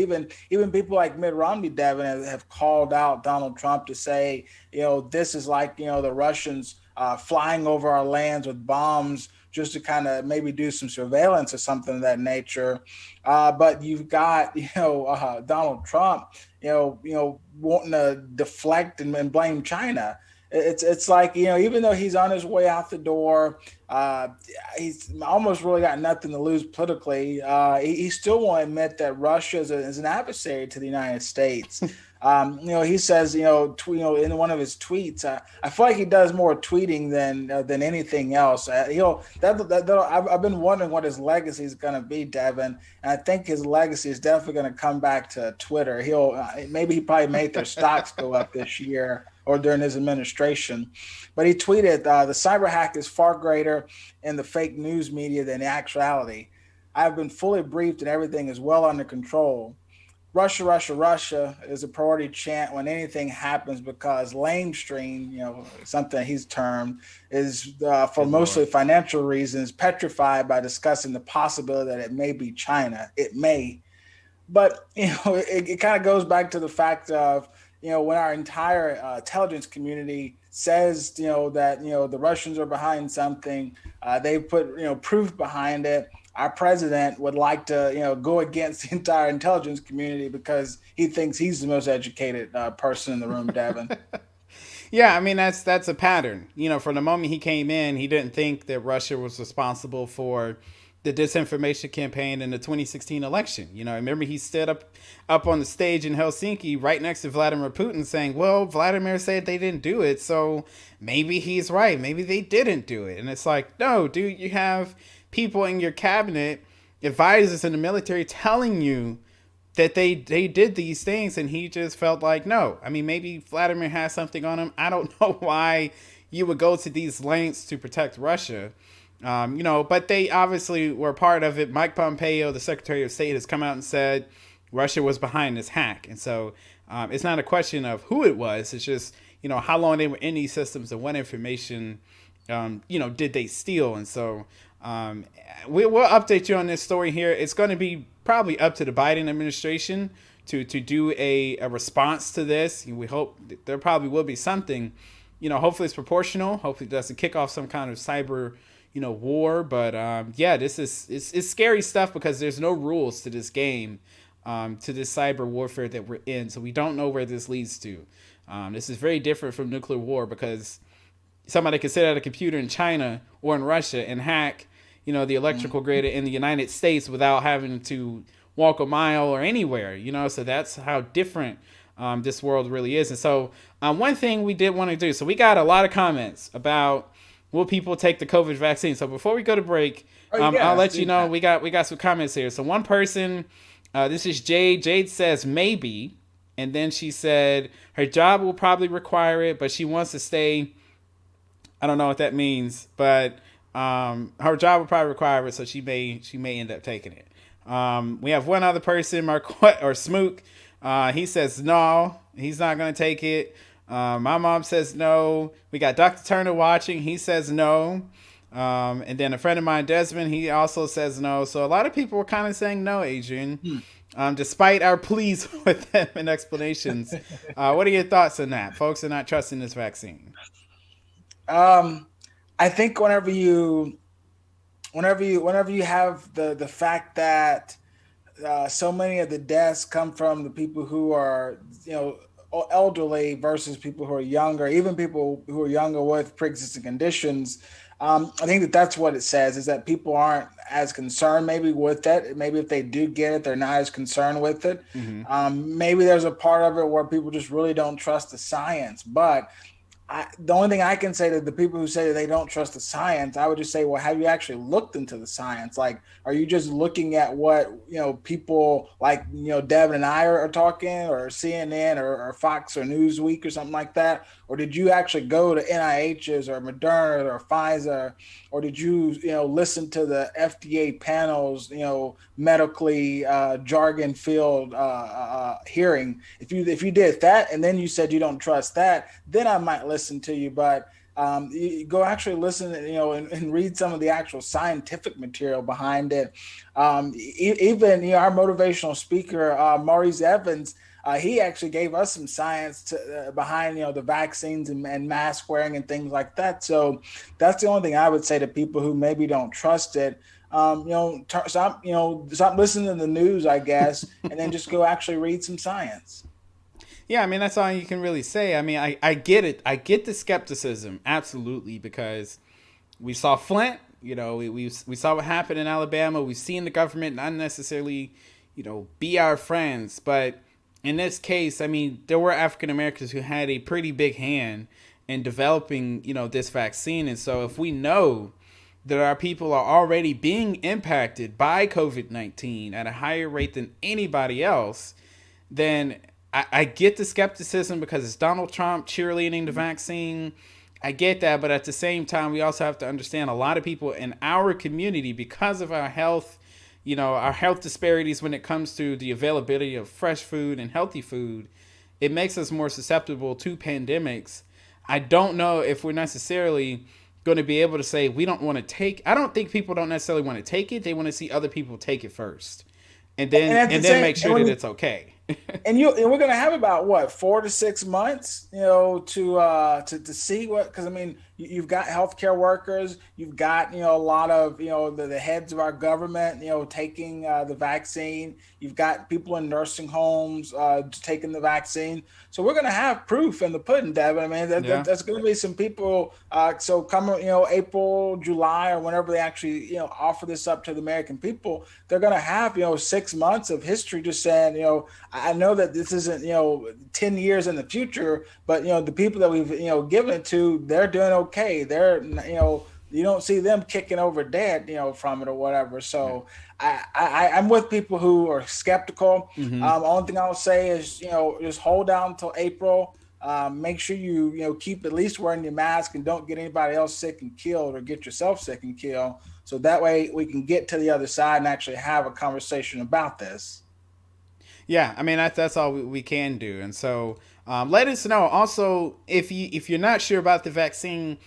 Even people like Mitt Romney, Devin, have called out Donald Trump to say, you know, this is like, you know, the Russians flying over our lands with bombs just to kind of maybe do some surveillance or something of that nature. But you've got, you know, Donald Trump, you know, wanting to deflect and blame China. It's like, you know, even though he's on his way out the door, he's almost really got nothing to lose politically. He still won't admit that Russia is an adversary to the United States. You know, he says, you know, in one of his tweets, I feel like he does more tweeting than anything else. I've been wondering what his legacy is going to be, Devin, and I think his legacy is definitely going to come back to Twitter. Maybe he probably made their stocks go up this year or during his administration. But he tweeted, the cyber hack is far greater in the fake news media than the actuality. I have been fully briefed and everything is well under control. Russia, Russia, Russia is a priority chant when anything happens because lamestream, you know, something he's termed, is for mostly financial reasons petrified by discussing the possibility that it may be China. It may. But, you know, it kind of goes back to the fact of, you know, when our entire intelligence community says, you know, that, you know, the Russians are behind something, they put, you know, proof behind it. Our president would like to, you know, go against the entire intelligence community because he thinks he's the most educated person in the room, Devin. Yeah, I mean, that's a pattern. You know, from the moment he came in, he didn't think that Russia was responsible for the disinformation campaign in the 2016 election. You know, I remember he stood up on the stage in Helsinki right next to Vladimir Putin saying, well, Vladimir said they didn't do it, so maybe he's right. Maybe they didn't do it. And it's like, no, dude, you have people in your cabinet, advisors in the military telling you that they did these things, and he just felt like, no. I mean, maybe Vladimir has something on him. I don't know why you would go to these lengths to protect Russia. You know, but they obviously were part of it. Mike Pompeo, the Secretary of State, has come out and said Russia was behind this hack. And so it's not a question of who it was. It's just, how long they were in these systems and what information, did they steal. And so we'll update you on this story here. It's going to be probably up to the Biden administration to do a response to this. We hope there probably will be something, hopefully it's proportional. Hopefully it doesn't kick off some kind of cyber, war. But this is it's scary stuff because there's no rules to this game, to this cyber warfare that we're in. So we don't know where this leads to. This is very different from nuclear war because somebody can sit at a computer in China or in Russia and hack, the electrical grid in the United States without having to walk a mile or anywhere, so that's how different this world really is. And so one thing we did want to do, so we got a lot of comments about will people take the COVID vaccine. So before we go to break, I'll let you know we got some comments here. So one person, this is Jade. Jade says maybe, and then she said her job will probably require it, but she wants to stay. I don't know what that means, but her job will probably require it, so she may end up taking it. We have one other person, Marquette or Smook. He says no, he's not going to take it. My mom says no. We got Dr. Turner watching. He says no. And then a friend of mine, Desmond, he also says no. So a lot of people were kind of saying no, Adrian, despite our pleas with them and explanations. What are your thoughts on that? Folks are not trusting this vaccine. I think whenever you have the fact that so many of the deaths come from the people who are elderly versus people who are younger, even people who are younger with pre-existing conditions, I think that's what it says, is that people aren't as concerned maybe with that. Maybe if they do get it, they're not as concerned with it. Maybe there's a part of it where people just really don't trust the science. But the only thing I can say to the people who say that they don't trust the science, I would just say, well, have you actually looked into the science? Like, are you just looking at what, people like, Devin and I are talking, or CNN or Fox or Newsweek or something like that? Or did you actually go to NIH's or Moderna or Pfizer? Or did you, listen to the FDA panels, medically jargon-filled hearing? If you did that and then you said you don't trust that, then I might listen to you. But you go actually listen, and read some of the actual scientific material behind it. Even our motivational speaker, Maurice Evans, he actually gave us some science behind, the vaccines and mask wearing and things like that. So that's the only thing I would say to people who maybe don't trust it. Stop listening to the news, I guess, and then just go actually read some science. Yeah, I mean, that's all you can really say. I mean, I get it. I get the skepticism, absolutely, because we saw Flint. We saw what happened in Alabama. We've seen the government not necessarily, be our friends. But in this case, I mean, there were African Americans who had a pretty big hand in developing, this vaccine. And so if we know that our people are already being impacted by COVID-19 at a higher rate than anybody else, then I get the skepticism because it's Donald Trump cheerleading the vaccine. I get that, but at the same time, we also have to understand a lot of people in our community, because of our health, our health disparities when it comes to the availability of fresh food and healthy food, it makes us more susceptible to pandemics. I don't know if we're necessarily going to be able to say we don't want to take. I don't think people don't necessarily want to take it. They want to see other people take it first, and then make sure that it's okay. And we're going to have about 4 to 6 months, to see what, because I mean, you've got healthcare workers, you've got, a lot of, the heads of our government, taking the vaccine. You've got people in nursing homes taking the vaccine. So we're going to have proof in the pudding, Devin. I mean, that's going to be some people. So come, April, July, or whenever they actually, offer this up to the American people, they're going to have, 6 months of history just saying, I know that this isn't, 10 years in the future, but, the people that we've, given it to, they're doing okay. They're, you don't see them kicking over dead, from it or whatever. So I'm with people who are skeptical. Only thing I'll say is, just hold down until April. Make sure you keep at least wearing your mask and don't get anybody else sick and killed, or get yourself sick and killed. So that way we can get to the other side and actually have a conversation about this. Yeah, I mean that's all we can do, and so let us know. Also, if you're not sure about the vaccine,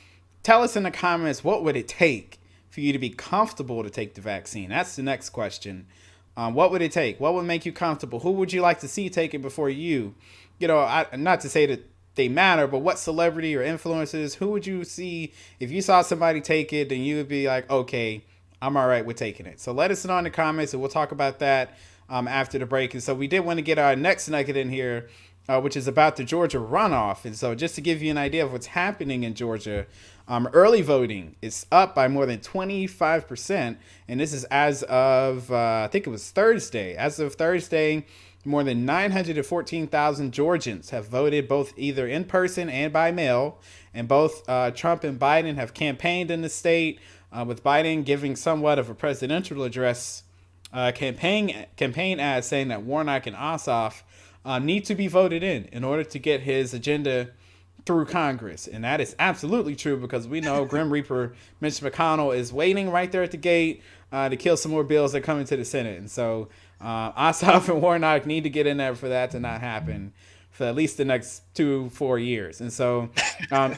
tell us in the comments what would it take for you to be comfortable to take the vaccine. That's the next question. What would it take? What would make you comfortable? Who would you like to see take it before you? Not to say that they matter, but what celebrity or influencers, who would you see if you saw somebody take it, then you would be like, okay, I'm all right with taking it. So let us know in the comments, and we'll talk about that after the break. And so we did want to get our next nugget in here, which is about the Georgia runoff. And so just to give you an idea of what's happening in Georgia, early voting is up by more than 25%. And this is as of, I think it was Thursday. As of Thursday, more than 914,000 Georgians have voted both either in person and by mail. And both Trump and Biden have campaigned in the state, with Biden giving somewhat of a presidential address, campaign ads saying that Warnock and Ossoff need to be voted in order to get his agenda through Congress. And that is absolutely true, because we know Grim Reaper Mitch McConnell is waiting right there at the gate to kill some more bills that come into the Senate. And so Ossoff and Warnock need to get in there for that to not happen for at least the next 2-4 years. And so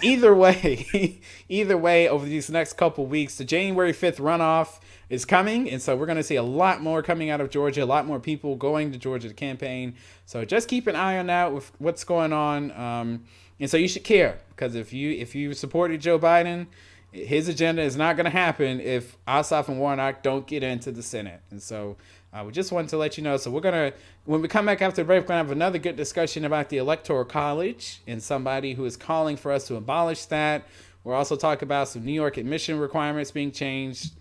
either way, over these next couple weeks, the January 5th runoff is coming. And so we're going to see a lot more coming out of Georgia, a lot more people going to Georgia to campaign. So just keep an eye on that with what's going on. And so you should care, because if you supported Joe Biden, his agenda is not going to happen if Ossoff and Warnock don't get into the Senate. And so we just wanted to let you know. So when we come back after the break, we're going to have another good discussion about the Electoral College and somebody who is calling for us to abolish that. We'll also talk about some New York admission requirements being changed.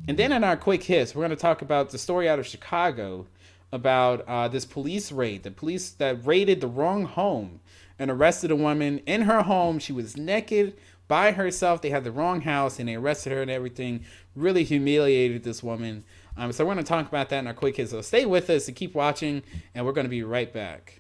And then in our quick hits, we're going to talk about the story out of Chicago about this police raid. The police that raided the wrong home and arrested a woman in her home. She was naked by herself. They had the wrong house and they arrested her and everything. Really humiliated this woman. So we're going to talk about that in our quick hits. So stay with us and keep watching, and we're going to be right back.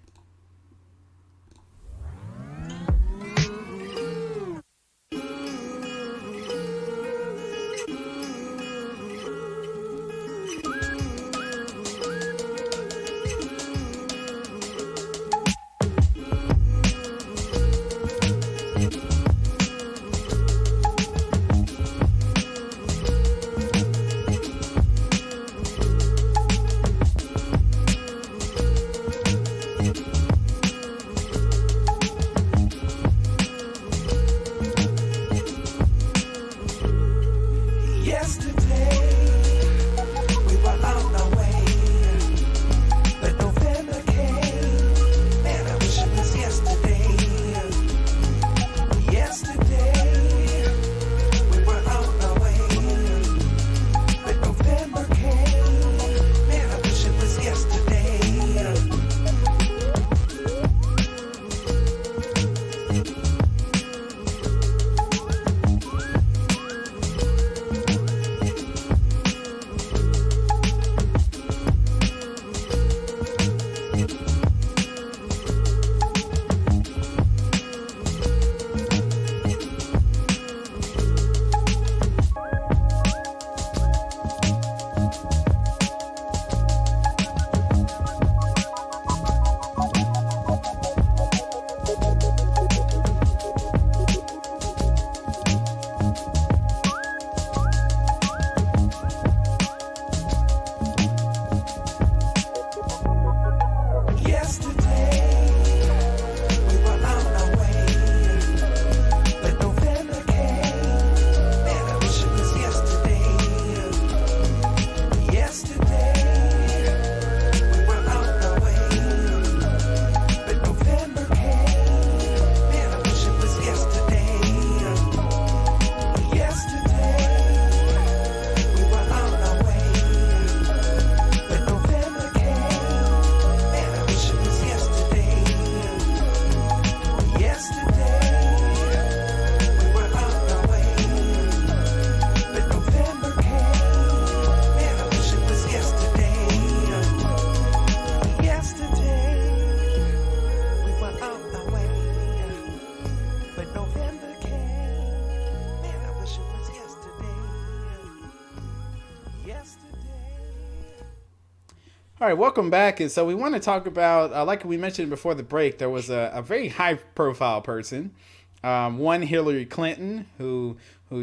All right, welcome back. And so we want to talk about, like we mentioned before the break, there was a very high profile person, one Hillary Clinton, who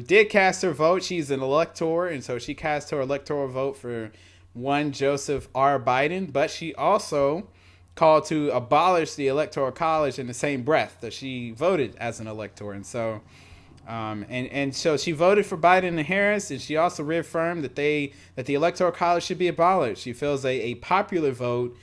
did cast her vote. She's an elector, and so she cast her electoral vote for one Joseph R. Biden, but she also called to abolish the electoral college in the same breath that she voted as an elector. And so and so she voted for Biden and Harris, and she also reaffirmed that the electoral college should be abolished. She feels a popular vote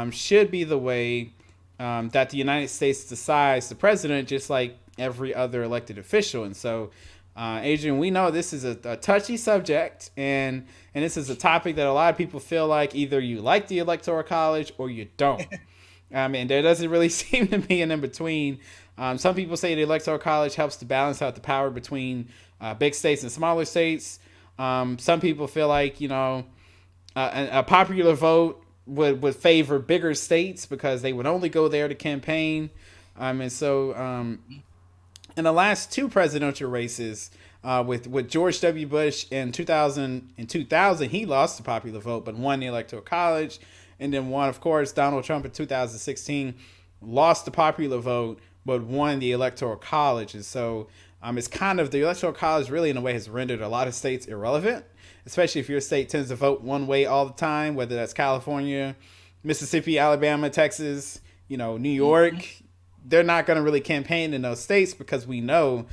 should be the way that the United States decides the president, just like every other elected official. And so, Adrian, we know this is a touchy subject, and this is a topic that a lot of people feel like either you like the electoral college or you don't. And there doesn't really seem to be an in between. Some people say the electoral college helps to balance out the power between big states and smaller states. Some people feel like a popular vote would favor bigger states because they would only go there to campaign. And so in the last two presidential races, with George W. Bush in 2000, he lost the popular vote but won the electoral college. And then one, of course, Donald Trump in 2016 lost the popular vote but won the electoral college. And so it's kind of, the electoral college really in a way has rendered a lot of states irrelevant, especially if your state tends to vote one way all the time, whether that's California, Mississippi, Alabama, Texas, New York. They're not going to really campaign in those states because we know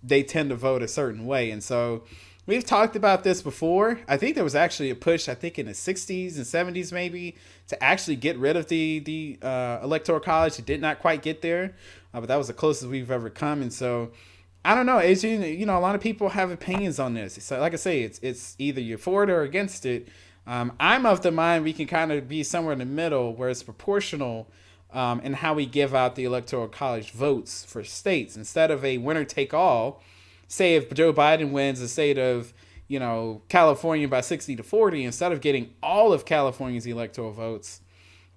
they tend to vote a certain way. And so we've talked about this before. I think there was actually a push, I think in the 60s and 70s maybe, to actually get rid of the electoral college. It did not quite get there, but that was the closest we've ever come. And so I don't know, Adrian, a lot of people have opinions on this. So like I say, it's either you're for it or against it. I'm of the mind we can kind of be somewhere in the middle where it's proportional in how we give out the electoral college votes for states instead of a winner take all. Say if Joe Biden wins the state of, California by 60-40, instead of getting all of California's electoral votes,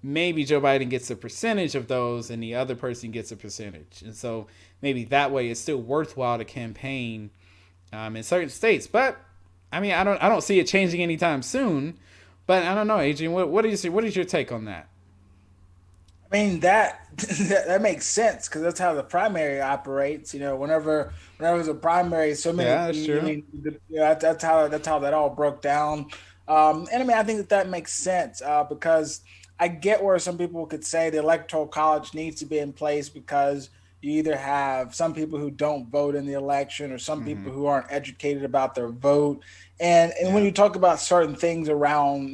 maybe Joe Biden gets a percentage of those and the other person gets a percentage. And so maybe that way it's still worthwhile to campaign in certain states. But I mean, I don't see it changing anytime soon. But I don't know, Adrian, what is your take on that? I mean that that makes sense because that's how the primary operates. Whenever there's a primary, so many. Yeah, that's true. I mean, that's how that all broke down. And I mean, I think that makes sense because I get where some people could say the electoral college needs to be in place because you either have some people who don't vote in the election or some people who aren't educated about their vote. And when you talk about certain things around,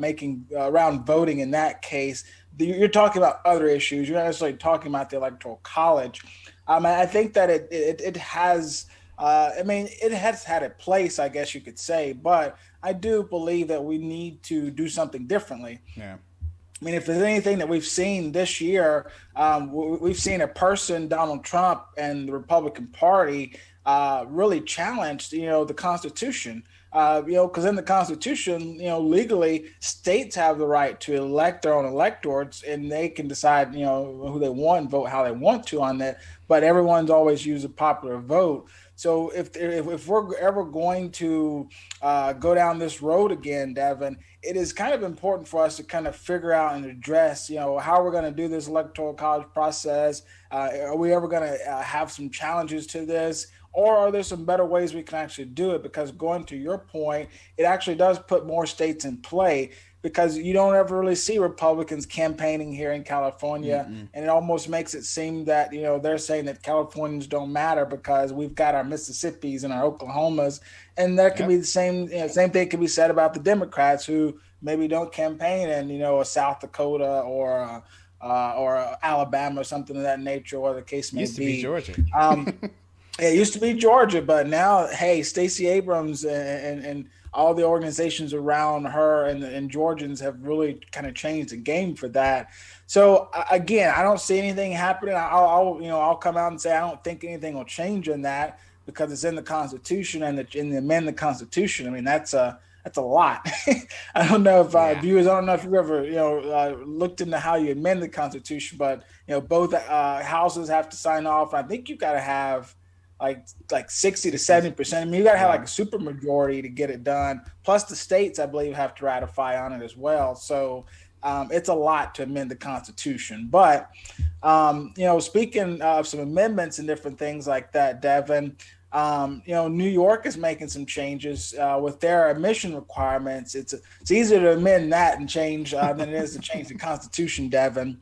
making around voting in that case, you're talking about other issues. You're not necessarily talking about the electoral college. I think that it has, it has had a place, I guess you could say, but I do believe that we need to do something differently. Yeah. I mean, if there's anything that we've seen this year, we've seen a person, Donald Trump, and the Republican Party really challenged, the Constitution. Because in the Constitution, legally, states have the right to elect their own electors, and they can decide, who they want and vote how they want to on that. But everyone's always used a popular vote. So if we're ever going to go down this road again, Devin, it is kind of important for us to kind of figure out and address, how we're going to do this electoral college process. Are we ever going to have some challenges to this? Or are there some better ways we can actually do it? Because going to your point, it actually does put more states in play because you don't ever really see Republicans campaigning here in California. And it almost makes it seem that, they're saying that Californians don't matter because we've got our Mississippis and our Oklahomas. And that can be the same thing can be said about the Democrats who maybe don't campaign in, a South Dakota or Alabama or something of that nature, or the case may Used to be. be Georgia. It used to be Georgia, but now, hey, Stacey Abrams and all the organizations around her and Georgians have really kind of changed the game for that. So again, I don't see anything happening. I'll come out and say I don't think anything will change in that because it's in the Constitution and in the amend the Constitution. I mean, that's a lot. I don't know if viewers, I don't know if you've ever, looked into how you amend the Constitution, but, both houses have to sign off. I think you've got to have like 60 to 70%. I mean, you got to have like Wow. a super majority to get it done. Plus, the states, I believe, have to ratify on it as well. So it's a lot to amend the Constitution. But speaking of some amendments and different things like that, Devin, New York is making some changes with their emission requirements. It's easier to amend that and change than it is to change the Constitution, Devin.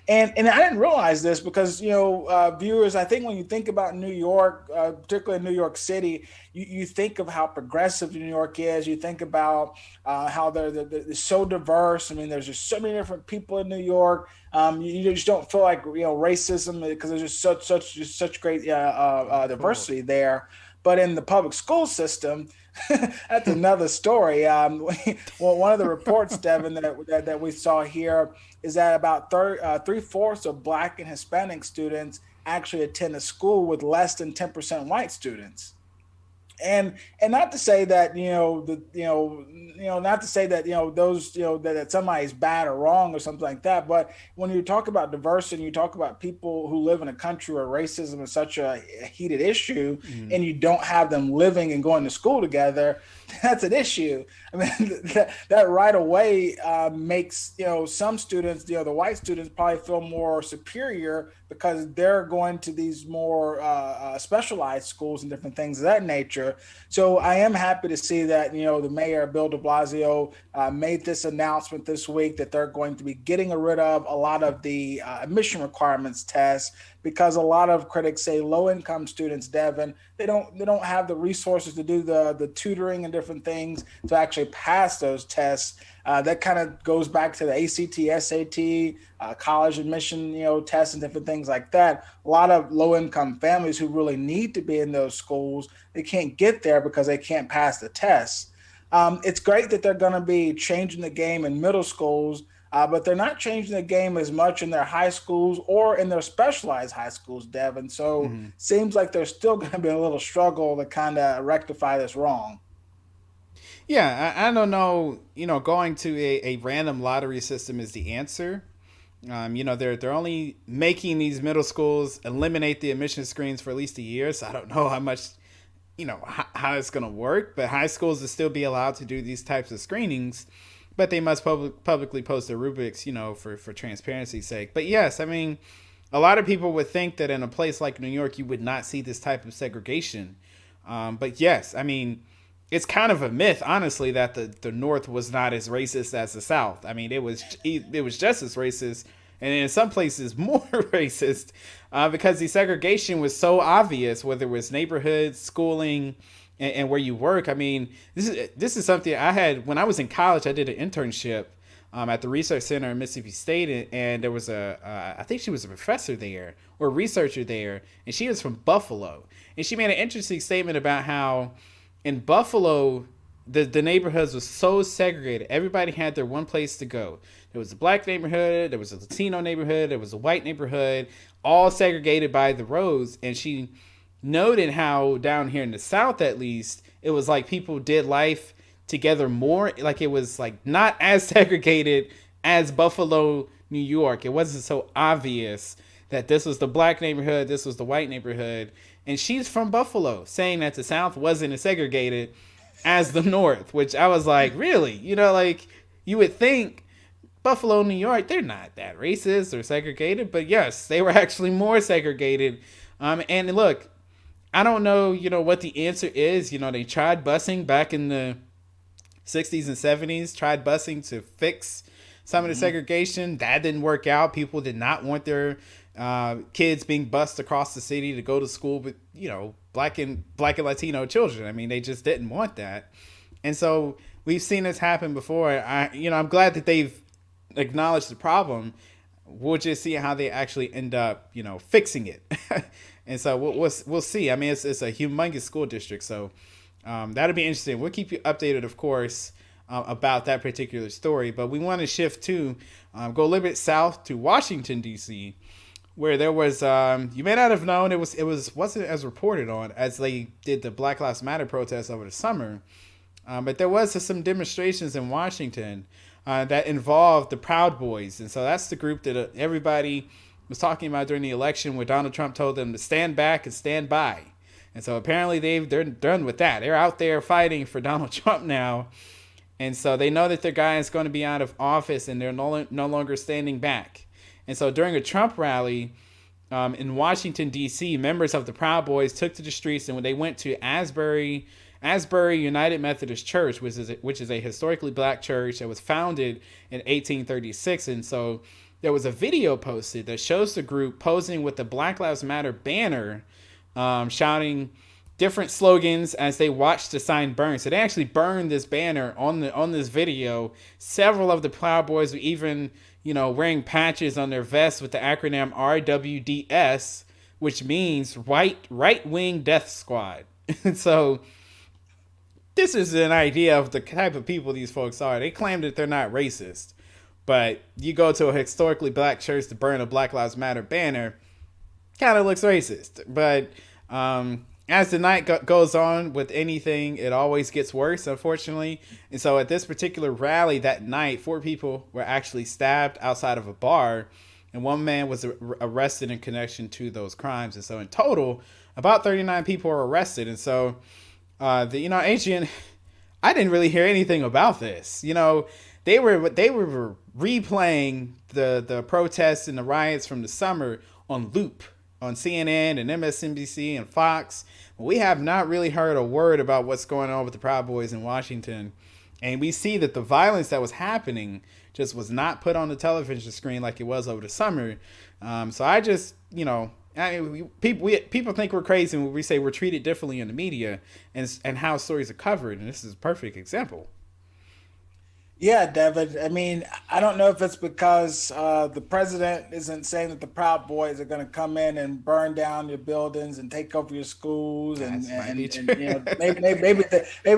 And I didn't realize this because viewers, I think when you think about New York, particularly New York City, you think of how progressive New York is. You think about how they're so diverse. I mean, there's just so many different people in New York. You just don't feel like racism because there's just such great diversity there. But in the public school system, that's another story. Well, one of the reports, Devin, that we saw here is that about three-fourths of Black and Hispanic students actually attend a school with less than 10% white students. And not to say that not to say that those that somebody's bad or wrong or something like that, but when you talk about diversity, you talk about people who live in a country where racism is such a heated issue, Mm-hmm. and you don't have them living and going to school together, that's an issue. I mean, that right away makes some students, the white students, probably feel more superior because they're going to these more specialized schools and different things of that nature. So I am happy to see that the mayor Bill De Blasio made this announcement this week that they're going to be getting rid of a lot of the admission requirements tests, because a lot of critics say low-income students, Devin, they don't have the resources to do the tutoring and different things to actually pass those tests. That kind of goes back to the ACT, SAT, college admission, tests and different things like that. A lot of low-income families who really need to be in those schools, they can't get there because they can't pass the tests. It's great that they're going to be changing the game in middle schools, but they're not changing the game as much in their high schools or in their specialized high schools, Devin. So Mm-hmm. seems like there's still going to be a little struggle to kind of rectify this wrong. Yeah, I don't know. Going to a random lottery system is the answer. They're only making these middle schools eliminate the admission screens for at least a year. So I don't know how much, how it's going to work. But high schools will still be allowed to do these types of screenings, but they must publicly post their rubrics, for transparency's sake. But yes, I mean, a lot of people would think that in a place like New York, you would not see this type of segregation. But yes, I mean, it's kind of a myth, honestly, that the North was not as racist as the South. I mean, it was just as racist, and in some places more racist, because the segregation was so obvious, whether it was neighborhoods, schooling, and where you work. I mean, this is something I had when I was in college. I did an internship at the research center in Mississippi State, and there was I think she was a professor there or a researcher there, and she was from Buffalo, and she made an interesting statement about how in Buffalo, the neighborhoods was so segregated. Everybody had their one place to go. There was a black neighborhood, there was a Latino neighborhood, there was a white neighborhood, all segregated by the roads. And she noted how down here in the South, at least, it was like people did life together more. Like it was like not as segregated as Buffalo, New York. It wasn't so obvious that this was the black neighborhood, this was the white neighborhood. And she's from Buffalo, saying that the South wasn't as segregated as the North, which I was like, really? Like you would think Buffalo, New York, they're not that racist or segregated, but yes, they were actually more segregated. And look, I don't know, what the answer is. They tried busing back in the 60s and 70s, tried busing to fix some of the Mm-hmm. segregation. That didn't work out. People did not want their kids being bused across the city to go to school with black and Latino children. I mean, they just didn't want that, and so we've seen this happen before. I'm glad that they've acknowledged the problem. We'll just see how they actually end up fixing it, and so we'll see. I mean, it's a humongous school district, so that'll be interesting. We'll keep you updated, of course. About that particular story, but we want to shift to go a little bit south to Washington D.C., where there was you may not have known, it wasn't as reported on as they did the Black Lives Matter protests over the summer, but there was some demonstrations in Washington that involved the Proud Boys, and so that's the group that everybody was talking about during the election, where Donald Trump told them to stand back and stand by. And so apparently they're done with that. They're out there fighting for Donald Trump now. And so they know that their guy is going to be out of office and they're no longer standing back. And so during a Trump rally in Washington, D.C., members of the Proud Boys took to the streets, and when they went to Asbury United Methodist Church, which is a historically black church that was founded in 1836. And so there was a video posted that shows the group posing with the Black Lives Matter banner, shouting different slogans as they watched the sign burn. So they actually burned this banner on this video. Several of the Proud Boys were even, wearing patches on their vests with the acronym RWDS, which means Right Wing Death Squad. And so this is an idea of the type of people these folks are. They claim that they're not racist, but you go to a historically black church to burn a Black Lives Matter banner, kind of looks racist. But as the night goes on with anything, it always gets worse, unfortunately. And so at this particular rally that night, 4 people were actually stabbed outside of a bar, and 1 man was arrested in connection to those crimes. And so in total, about 39 people were arrested. And so, Adrian, I didn't really hear anything about this. They were replaying the protests and the riots from the summer on loop on CNN and MSNBC and Fox. We have not really heard a word about what's going on with the Proud Boys in Washington. And we see that the violence that was happening just was not put on the television screen like it was over the summer. So I just, people think we're crazy when we say we're treated differently in the media and how stories are covered. And this is a perfect example. Yeah, Devin. I mean, I don't know if it's because the president isn't saying that the Proud Boys are going to come in and burn down your buildings and take over your schools, and maybe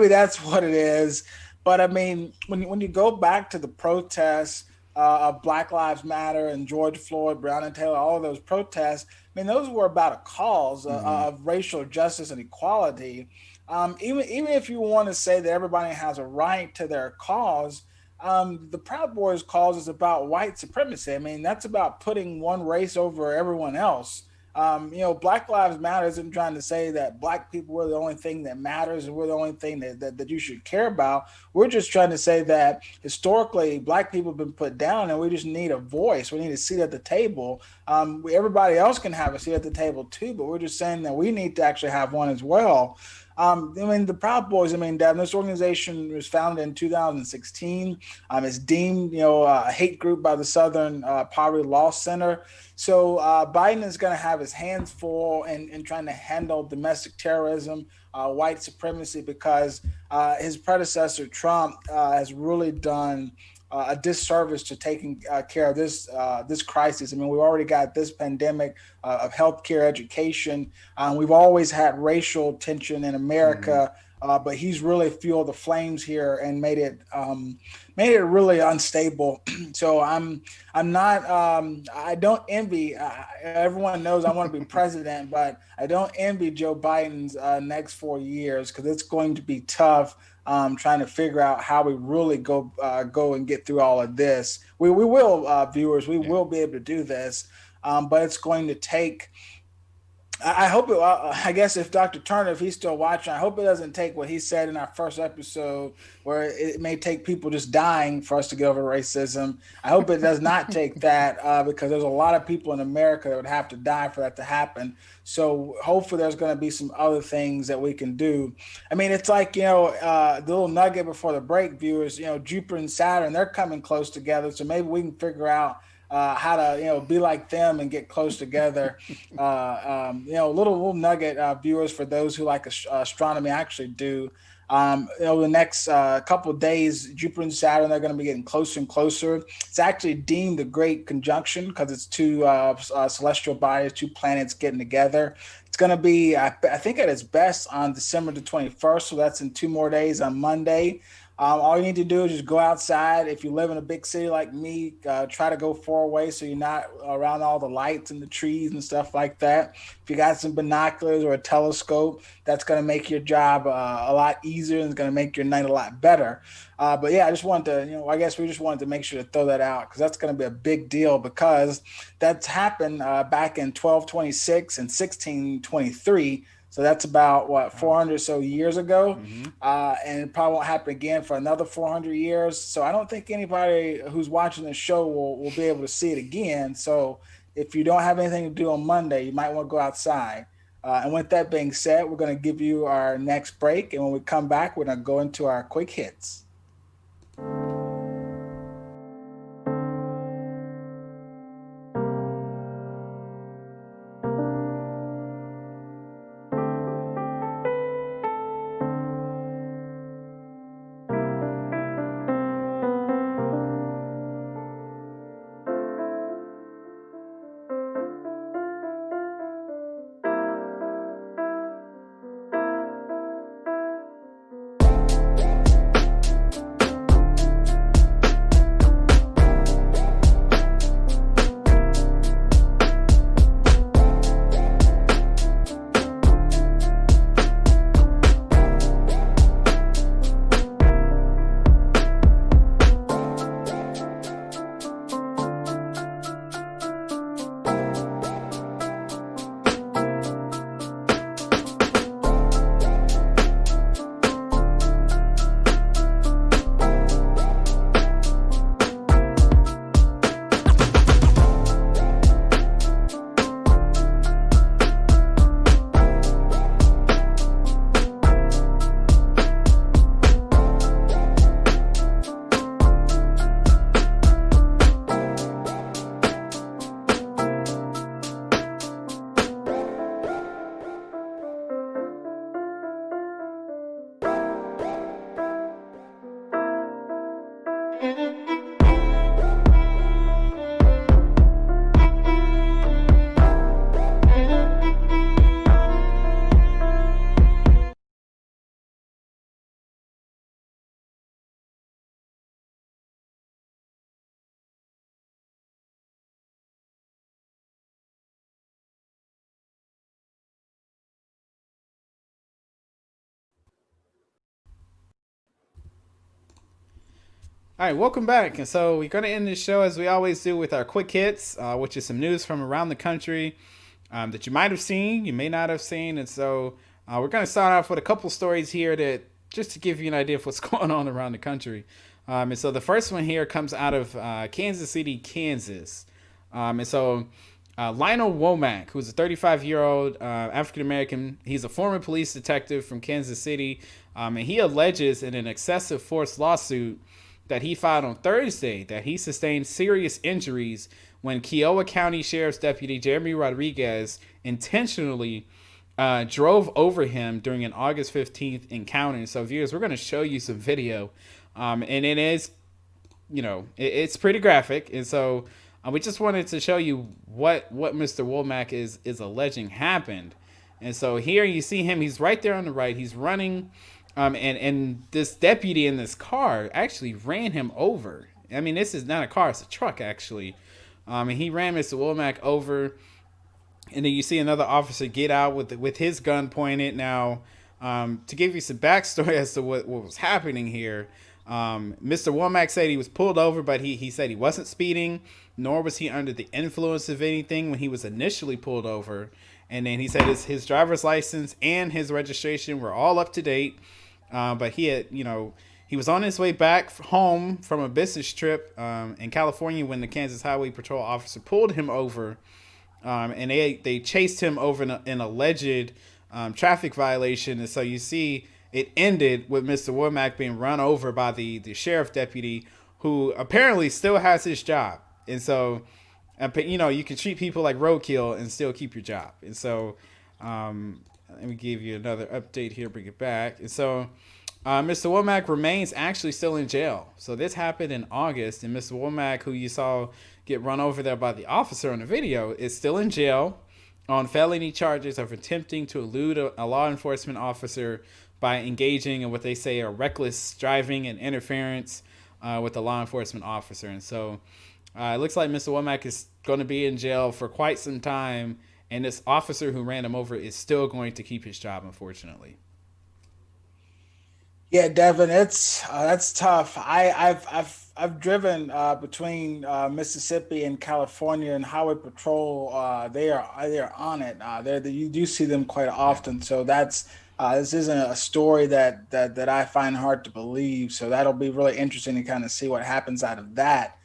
that's what it is. But I mean, when you go back to the protests of Black Lives Matter and George Floyd, Breonna Taylor, all of those protests, I mean, those were about a cause of racial justice and equality. Even if you want to say that everybody has a right to their cause, the Proud Boys cause is about white supremacy. I mean, that's about putting one race over everyone else. Black Lives Matter isn't trying to say that black people are the only thing that matters and we're the only thing that you should care about. We're just trying to say that historically black people have been put down and we just need a voice. We need a seat at the table. Everybody else can have a seat at the table too, but we're just saying that we need to actually have one as well. The Proud Boys, Devin, this organization was founded in 2016. It's deemed, a hate group by the Southern Poverty Law Center. So Biden is going to have his hands full in trying to handle domestic terrorism, white supremacy, because his predecessor, Trump, has really done a disservice to taking care of this crisis. I mean, we've already got this pandemic of healthcare, education. We've always had racial tension in America, but he's really fueled the flames here and made it really unstable. So I'm not. I don't envy. Everyone knows I want to be president, but I don't envy Joe Biden's next 4 years because it's going to be tough. Trying to figure out how we really go and get through all of this. We will, viewers, we will be able to do this, but it's going to take. I hope it. I guess if Dr. Turner, if he's still watching, I hope it doesn't take what he said in our first episode, where it may take people just dying for us to get over racism. I hope it does not take that because there's a lot of people in America that would have to die for that to happen. So hopefully there's going to be some other things that we can do. I mean, it's like, the little nugget before the break, viewers, Jupiter and Saturn, they're coming close together. So maybe we can figure out how to, be like them and get close together. Little nugget, viewers, for those who like astronomy actually do. The next couple of days, Jupiter and Saturn, they're going to be getting closer and closer. It's actually deemed a great conjunction because it's two celestial bodies, 2 planets getting together. It's going to be, I think, at its best on December the 21st. So that's in 2 more days on Monday. All you need to do is just go outside. If you live in a big city like me, try to go far away so you're not around all the lights and the trees and stuff like that. If you got some binoculars or a telescope, that's going to make your job a lot easier and it's going to make your night a lot better. But yeah, I just wanted to, I guess we just wanted to make sure to throw that out because that's going to be a big deal because that's happened back in 1226 and 1623. So that's about what Wow. 400 or so years ago, Mm-hmm. and it probably won't happen again for another 400 years. So I don't think anybody who's watching the show will be able to see it again. So if you don't have anything to do on Monday, you might want to go outside. And with that being said, we're going to give you our next break, and when we come back, we're going to go into our quick hits. All right, welcome back. And so we're going to end this show as we always do with our quick hits, which is some news from around the country that you might have seen, you may not have seen. And so we're going to start off with a couple stories here that just to give you an idea of what's going on around the country. And so the first one here comes out of Kansas City, Kansas. And so Lionel Womack, who's a 35-year-old African American, he's a former police detective from Kansas City, and he alleges in an excessive force lawsuit that he filed on Thursday that he sustained serious injuries when Kiowa County Sheriff's Deputy Jeremy Rodriguez intentionally drove over him during an August 15th encounter. So, viewers, we're going to show you some video, and it is, it's pretty graphic. And so, we just wanted to show you what Mr. Womack is alleging happened. And so here you see him. He's right there on the right. He's running. And this deputy in this car actually ran him over. I mean, this is not a car; it's a truck actually. And he ran Mr. Womack over, and then you see another officer get out with his gun pointed. Now, to give you some backstory as to what was happening here, Mr. Womack said he was pulled over, but he said he wasn't speeding, nor was he under the influence of anything when he was initially pulled over. And then he said his driver's license and his registration were all up to date. But he had, he was on his way back home from a business trip in California when the Kansas Highway Patrol officer pulled him over, and they chased him over an alleged traffic violation. And so you see it ended with Mr. Womack being run over by the sheriff deputy, who apparently still has his job. And so, you can treat people like roadkill and still keep your job. And so, let me give you another update here, bring it back. And so, Mr. Womack remains actually still in jail. So this happened in August, and Mr. Womack, who you saw get run over there by the officer on the video, is still in jail on felony charges of attempting to elude a law enforcement officer by engaging in what they say are reckless driving and interference with a law enforcement officer. And so it looks like Mr. Womack is going to be in jail for quite some time, and this officer who ran him over is still going to keep his job, unfortunately. Yeah, Devin, it's that's tough. I've driven between Mississippi and California, and Highway Patrol. They are on it. You do see them quite Yeah. often. So that's this isn't a story that I find hard to believe. So that'll be really interesting to kind of see what happens out of that.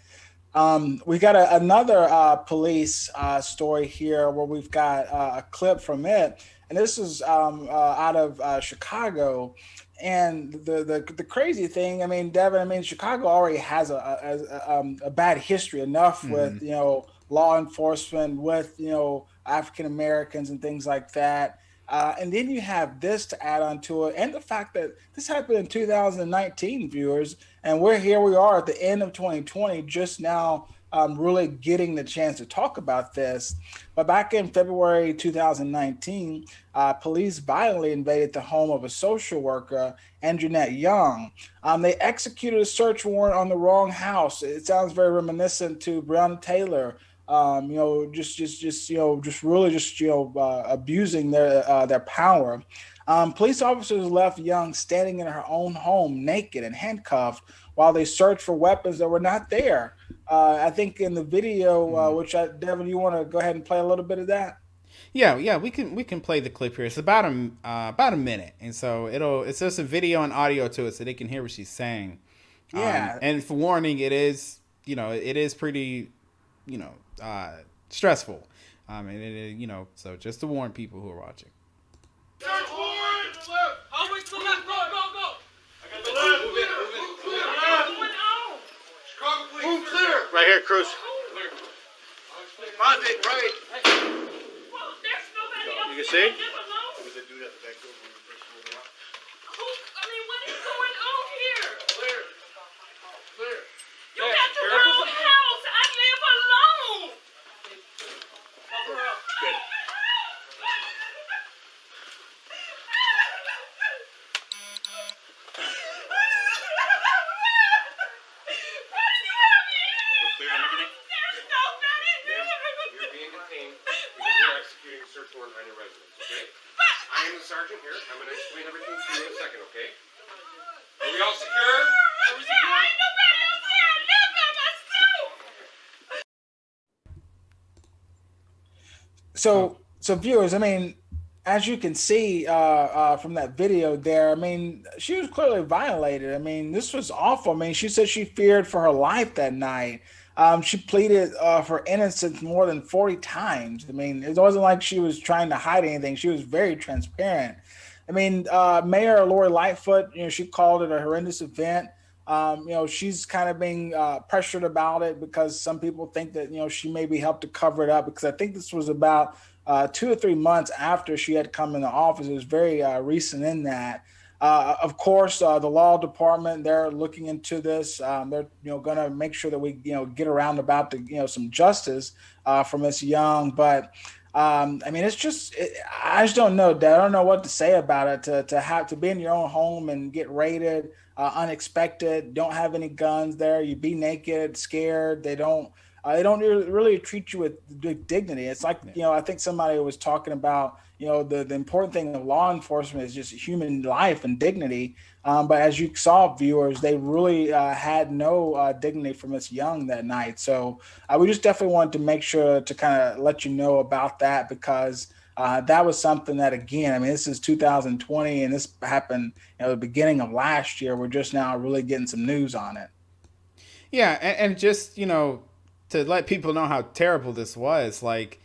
We got another police story here where we've got a clip from it, and this is out of Chicago. And the crazy thing, I mean, Devin, I mean, Chicago already has a bad history enough Mm-hmm. with law enforcement, with African Americans and things like that. And then you have this to add on to it, and the fact that this happened in 2019, viewers, and we are at the end of 2020, just now really getting the chance to talk about this. But back in February 2019, police violently invaded the home of a social worker, Anjanette Young. They executed a search warrant on the wrong house. It sounds very reminiscent to Breonna Taylor. Just really just abusing their power. Police officers left Young standing in her own home, naked and handcuffed, while they searched for weapons that were not there. I think in the video, Mm-hmm. Devin, you want to go ahead and play a little bit of that? Yeah, yeah, we can play the clip here. It's about a minute, and so it's just a video and audio to it, so they can hear what she's saying. Yeah. And for warning, it is pretty, you know, stressful. So just to warn people who are watching. Search warrant! Always to the left, go, go, go! I got the left, move it, move it, move it. What's going on? Chicago, please. Move clear! Right here, Cruz. Clear. Positive, right. Well, there's nobody else. You can see? Live alone. Was it doing at the back door when we first moved out? I mean, what is going on here? Clear. Clear. You got the wrong house. I live alone. Good. We're clear on everything? There's nobody Ma'am, here. you're being detained because we're executing a search warrant on your residence, okay? I am the sergeant here. I'm going to explain everything to you in a second, okay? Are we all secure? Yeah, ain't nobody else here. I live by myself. So viewers, I mean, as you can see from that video there, I mean, she was clearly violated. I mean, this was awful. I mean, she said she feared for her life that night. She pleaded for innocence more than 40 times. I mean, it wasn't like she was trying to hide anything. She was very transparent. I mean, Mayor Lori Lightfoot, she called it a horrendous event. She's kind of being pressured about it because some people think that, she maybe helped to cover it up because I think this was about 2 or 3 months after she had come into office. It was very recent in that. Of course, the law department, they're looking into this. They're going to make sure that we get around about the some justice for Miss Young. But I mean, I just don't know, Dad. I don't know what to say about it. To have to be in your own home and get raided, unexpected. Don't have any guns there. You be naked, scared. They don't. They don't really treat you with dignity. It's like, I think somebody was talking about, the important thing of law enforcement is just human life and dignity. But as you saw, viewers, they really had no dignity for Miss Young that night. So we just definitely wanted to make sure to kind of let you know about that because that was something that, again, I mean, this is 2020 and this happened the beginning of last year. We're just now really getting some news on it. Yeah, and just to let people know how terrible this was, like,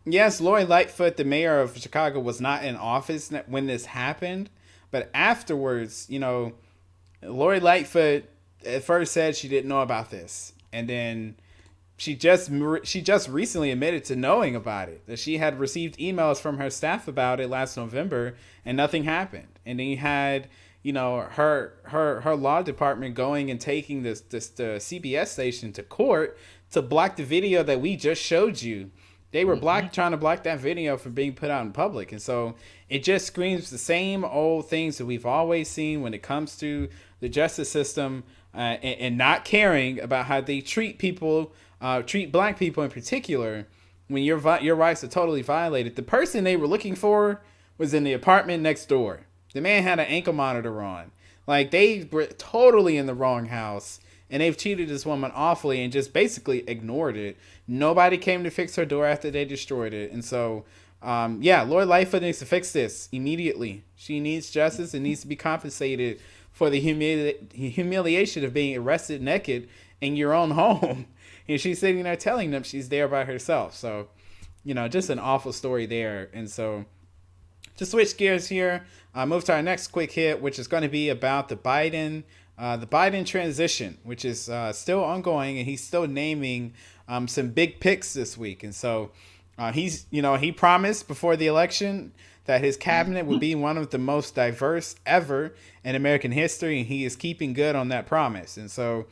yes, Lori Lightfoot, the mayor of Chicago, was not in office when this happened, but afterwards, Lori Lightfoot at first said she didn't know about this, and then she just recently admitted to knowing about it, that she had received emails from her staff about it last November, and nothing happened. And then you had her law department going and taking the CBS station to court to block the video that we just showed you. They were trying to block that video from being put out in public. And so it just screams the same old things that we've always seen when it comes to the justice system, and not caring about how they treat people, treat black people in particular, when your rights are totally violated. The person they were looking for was in the apartment next door. The man had an ankle monitor on. Like, they were totally in the wrong house, and they've cheated this woman awfully and just basically ignored it. Nobody came to fix her door after they destroyed it. And so, yeah, Lori Lightfoot needs to fix this immediately. She needs justice and needs to be compensated for the humiliation of being arrested naked in your own home. And she's sitting there telling them she's there by herself. So, just an awful story there. And so, to switch gears here, move to our next quick hit, which is going to be about the Biden transition, which is still ongoing, and he's still naming some big picks this week. And so he promised before the election that his cabinet would be one of the most diverse ever in American history, and he is keeping good on that promise. And so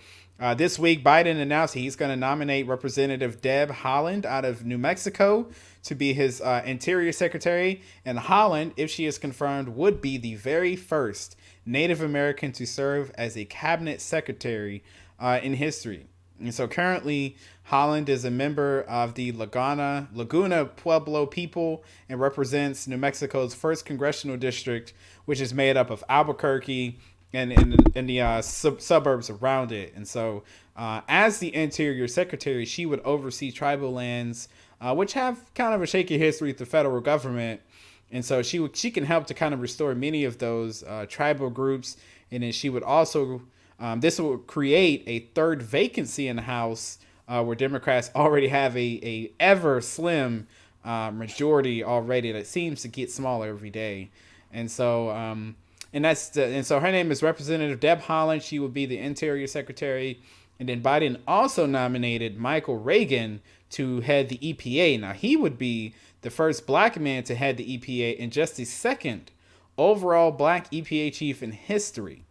this week, Biden announced he's going to nominate Representative Deb Haaland out of New Mexico to be his Interior Secretary. And Haaland, if she is confirmed, would be the very first Native American to serve as a cabinet secretary in history. And so currently, Haaland is a member of the Laguna Pueblo people and represents New Mexico's 1st congressional district, which is made up of Albuquerque and in the suburbs around it. And so as the Interior Secretary, she would oversee tribal lands, which have kind of a shaky history with the federal government. And so she can help to kind of restore many of those tribal groups. And then she would also, this will create a third vacancy in the House where Democrats already have a ever slim majority already that seems to get smaller every day. And so, so her name is Representative Deb Haaland. She would be the Interior Secretary. And then Biden also nominated Michael Reagan to head the EPA. Now, he would be the first black man to head the EPA and just the second overall black EPA chief in history.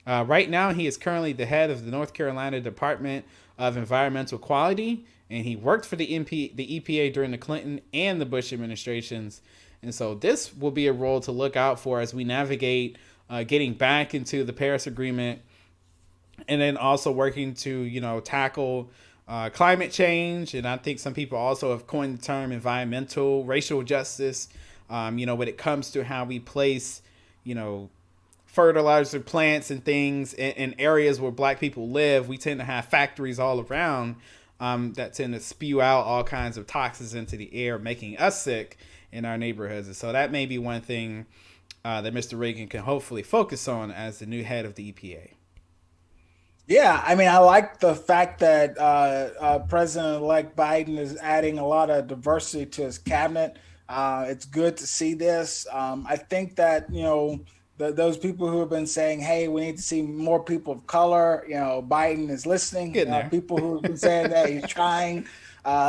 Right now, he is currently the head of the North Carolina Department of Environmental Quality, and he worked for the EPA during the Clinton and the Bush administrations. And so this will be a role to look out for as we navigate getting back into the Paris Agreement, and then also working to, tackle climate change. And I think some people also have coined the term environmental racial justice, when it comes to how we place, fertilizer plants and things in areas where black people live. We tend to have factories all around that tend to spew out all kinds of toxins into the air, making us sick in our neighborhoods. And so that may be one thing that Mr. Reagan can hopefully focus on as the new head of the EPA. Yeah, I mean, I like the fact that President-elect Biden is adding a lot of diversity to his cabinet. It's good to see this. I think that, those people who have been saying, hey, we need to see more people of color, Biden is listening. People who have been saying that he's trying.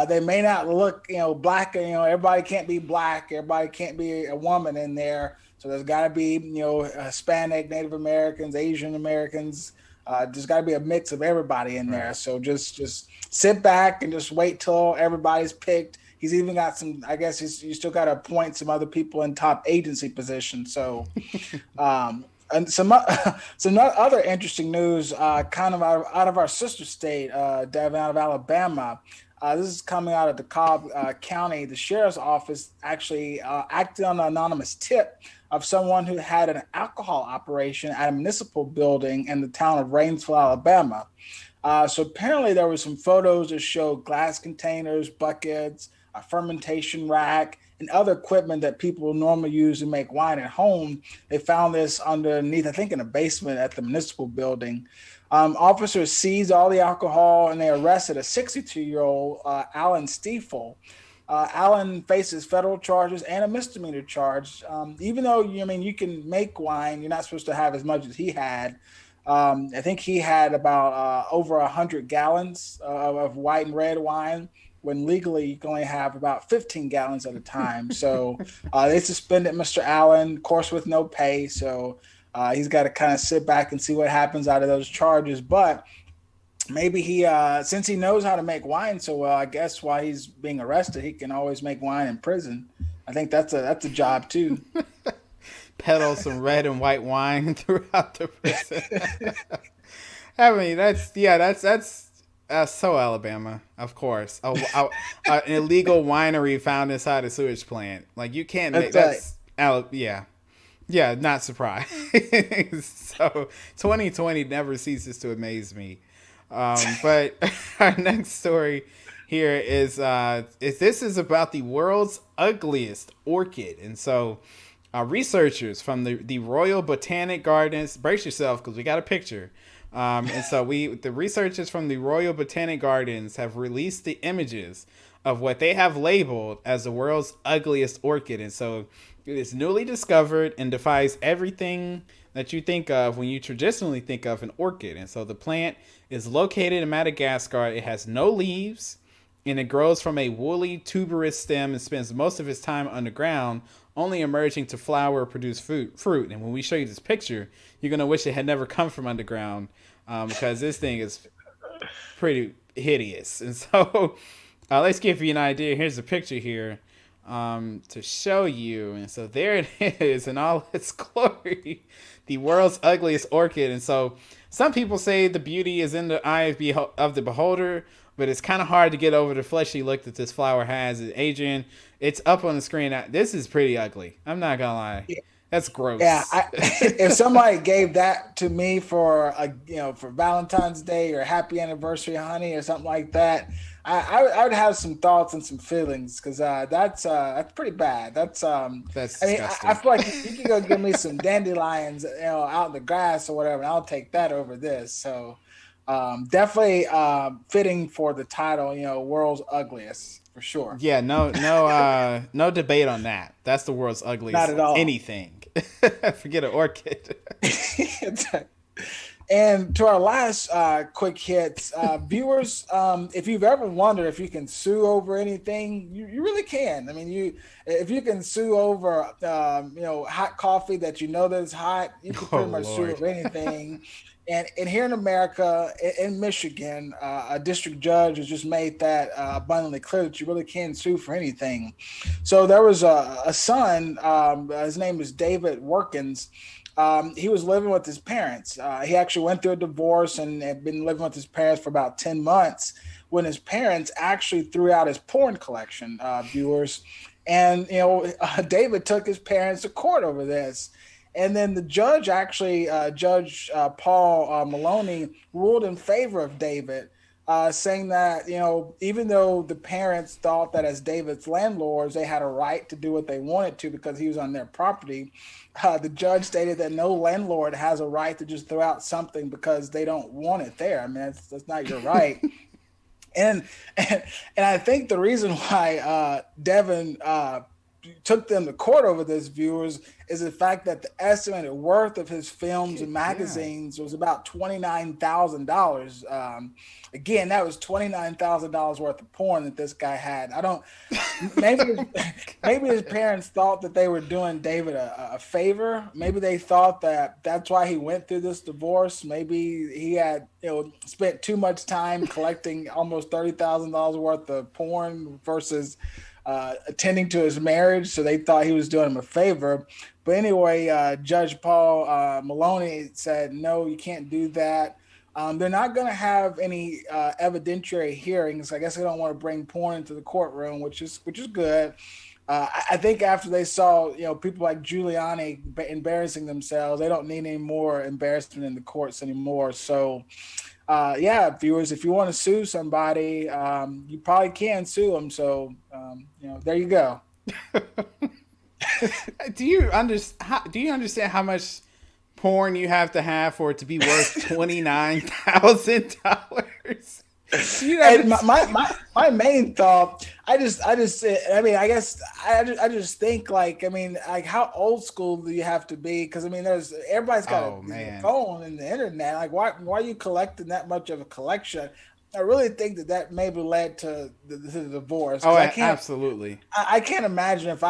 They may not look, black, everybody can't be black. Everybody can't be a woman in there. So there's got to be, Hispanic, Native Americans, Asian Americans. There's got to be a mix of everybody in there. Right. So just sit back and just wait till everybody's picked. He's even got some, I guess you still got to appoint some other people in top agency positions. So, and some other interesting news, kind of out of our sister state, Devin, out of Alabama. This is coming out of DeKalb County. The sheriff's office actually acted on an anonymous tip of someone who had an alcohol operation at a municipal building in the town of Rainsville, Alabama. So apparently there were some photos that showed glass containers, buckets, a fermentation rack, and other equipment that people normally use to make wine at home. They found this underneath, I think, in a basement at the municipal building. Officers seized all the alcohol and they arrested a 62-year-old Alan Stiefel. Alan faces federal charges and a misdemeanor charge. Even though, you can make wine, you're not supposed to have as much as he had. I think he had about over 100 gallons of white and red wine, when legally you can only have about 15 gallons at a time. So they suspended Mr. Allen, of course, with no pay. So he's got to kind of sit back and see what happens out of those charges. But maybe he, since he knows how to make wine so well, I guess while he's being arrested, he can always make wine in prison. I think that's a job too. Peddle some red and white wine throughout the prison. I mean, that's so Alabama, of course. An illegal winery found inside a sewage plant. Like, you can't make that. Yeah. Yeah, not surprised. So 2020 never ceases to amaze me. But our next story here is this is about the world's ugliest orchid, and so researchers from the Royal Botanic Gardens, brace yourself because we got a picture. And so the researchers from the Royal Botanic Gardens have released the images of what they have labeled as the world's ugliest orchid. And so it is newly discovered and defies everything that you think of when you traditionally think of an orchid. And so the plant is located in Madagascar. It has no leaves, and it grows from a woolly tuberous stem and spends most of its time underground, only emerging to flower or produce fruit. And when we show you this picture, you're going to wish it had never come from underground, because this thing is pretty hideous. And so let's give you an idea. Here's a picture here to show you. And so there it is in all its glory, the world's ugliest orchid. And so some people say the beauty is in the eye of the beholder, but it's kind of hard to get over the fleshy look that this flower has. Adrian, it's up on the screen. This is pretty ugly. I'm not gonna lie. That's gross. Yeah, if somebody gave that to me for for Valentine's Day or happy anniversary, honey, or something like that, I would have some thoughts and some feelings, because that's pretty bad. That's I mean, disgusting. I feel like you can go give me some dandelions, out in the grass or whatever, and I'll take that over this. So definitely fitting for the title, world's ugliest. For sure. Yeah, no debate on that. That's the world's ugliest. Not at all. Anything. Forget an orchid. And to our last quick hits, viewers, if you've ever wondered if you can sue over anything, you really can. I mean, if you can sue over hot coffee that that is hot, you can pretty much sue over anything. And here in America, in Michigan, a district judge has just made that abundantly clear that you really can sue for anything. So there was a son, his name is David Workins. He was living with his parents. He actually went through a divorce and had been living with his parents for about 10 months when his parents actually threw out his porn collection, viewers. And, David took his parents to court over this. And then the judge actually, Judge Paul Maloney, ruled in favor of David, saying that, even though the parents thought that as David's landlords, they had a right to do what they wanted to because he was on their property, the judge stated that no landlord has a right to just throw out something because they don't want it there. I mean, that's not your right. And I think the reason why Devin took them to court over this, viewers, is the fact that the estimated worth of his films and magazines was about $29,000. Again, that was $29,000 worth of porn that this guy had. Maybe his parents thought that they were doing David a favor. Maybe they thought that that's why he went through this divorce. Maybe he had spent too much time collecting almost $30,000 worth of porn versus attending to his marriage, so they thought he was doing him a favor. But anyway, Judge Paul Maloney said, no, you can't do that. They're not going to have any evidentiary hearings. I guess they don't want to bring porn into the courtroom, which is good. I think after they saw people like Giuliani embarrassing themselves, they don't need any more embarrassment in the courts anymore. So viewers, if you want to sue somebody, you probably can sue them. So, there you go. Do you understand how much porn you have to have for it to be worth $29,000? My main thought, I just think like how old school do you have to be? Because everybody's got a phone and the internet. Like why are you collecting that much of a collection? I really think that maybe led to the divorce. Oh, absolutely. I can't imagine if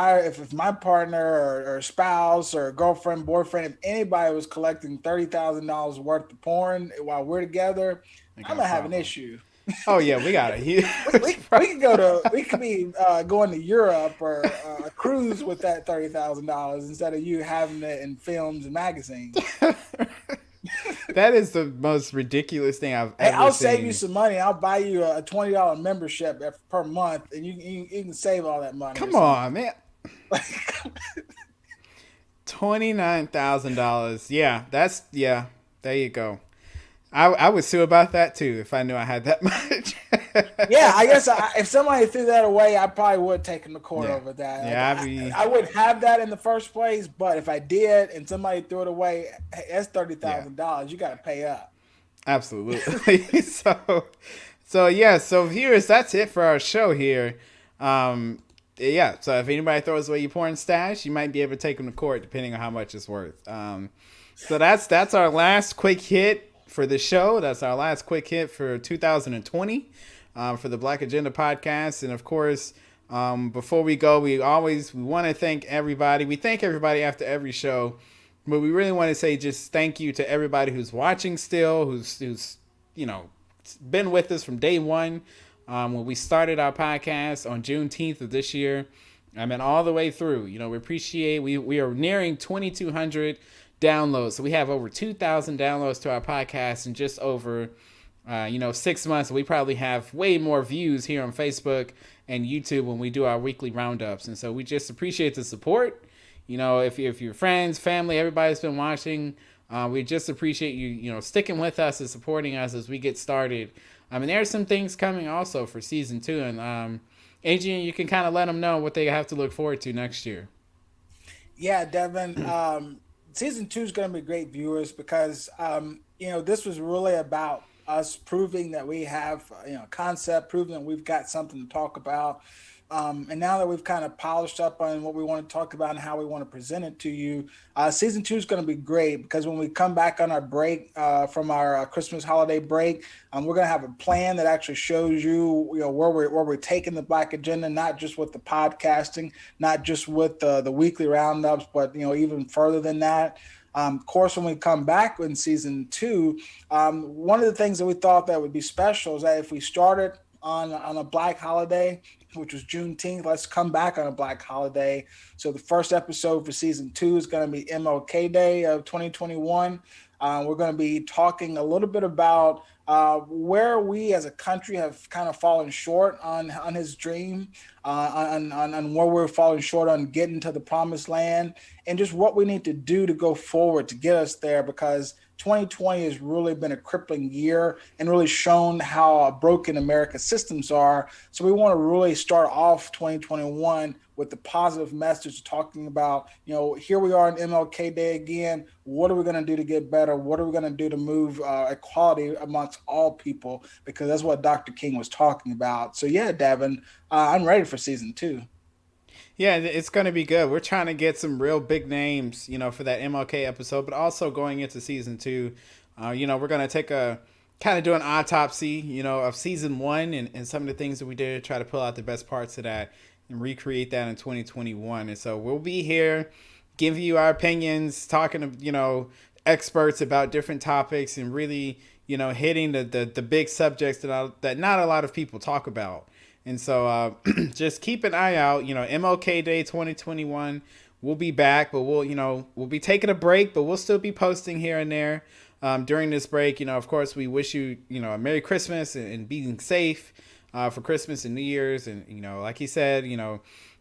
my partner or spouse or girlfriend, boyfriend, if anybody was collecting $30,000 worth of porn while we're together, I'm gonna have an issue. Oh yeah, we got it. We could be going to Europe or a cruise with that $30,000 instead of you having it in films and magazines. That is the most ridiculous thing I've ever seen. I'll save you some money. I'll buy you a $20 membership per month, and you can save all that money. Come on, man. $29,000. Yeah, there you go. I would sue about that too if I knew I had that much. Yeah, I guess if somebody threw that away, I probably would take them to court over that. Yeah, I would have that in the first place, but if I did and somebody threw it away, hey, that's $30,000. Yeah. You got to pay up. Absolutely. So viewers, that's it for our show here. So if anybody throws away your porn stash, you might be able to take them to court depending on how much it's worth. So that's our last quick hit for the show. That's our last quick hit for 2020 for the Black Agenda podcast. And of course, before we go, we want to thank everybody. We thank everybody after every show, but we really want to say just thank you to everybody who's watching still, who's been with us from day one when we started our podcast on Juneteenth of this year. I mean, all the way through. We appreciate. We are nearing 2,200 downloads. So we have over 2,000 downloads to our podcast in just over 6 months. We probably have way more views here on Facebook and YouTube when we do our weekly roundups. And so we just appreciate the support. If your friends, family, everybody's been watching, we just appreciate you sticking with us and supporting us as we get started. I mean, there are some things coming also for season 2, and Adrian, you can kind of let them know what they have to look forward to next year. Yeah, Devin. Season 2 is going to be great, viewers, because this was really about us proving that we have concept, proving that we've got something to talk about. And now that we've kind of polished up on what we want to talk about and how we want to present it to you, season 2 is going to be great, because when we come back on our break from our Christmas holiday break, we're going to have a plan that actually shows you, where we're taking the Black Agenda, not just with the podcasting, not just with the weekly roundups, but even further than that. Of course, when we come back in season 2, one of the things that we thought that would be special is that if we started on a Black holiday, which was Juneteenth, let's come back on a Black holiday. So the first episode for season 2 is going to be MLK Day of 2021. We're going to be talking a little bit about where we as a country have kind of fallen short on his dream, on where we're falling short on getting to the promised land, and just what we need to do to go forward to get us there, because 2020 has really been a crippling year and really shown how broken America's systems are. So we want to really start off 2021 with the positive message, talking about, here we are on MLK Day again. What are we going to do to get better? What are we going to do to move equality amongst all people? Because that's what Dr. King was talking about. So yeah, Devin, I'm ready for season 2. Yeah, it's going to be good. We're trying to get some real big names, for that MLK episode, but also going into season 2, we're going to do an autopsy, of season 1 and some of the things that we did, try to pull out the best parts of that and recreate that in 2021. And so we'll be here, give you our opinions, talking to, experts about different topics, and really, hitting the big subjects that not a lot of people talk about. And so just keep an eye out, MLK Day 2021, we'll be back, but we'll be taking a break, but we'll still be posting here and there during this break. Of course, we wish you, a Merry Christmas and being safe for Christmas and New Year's. And, like he said,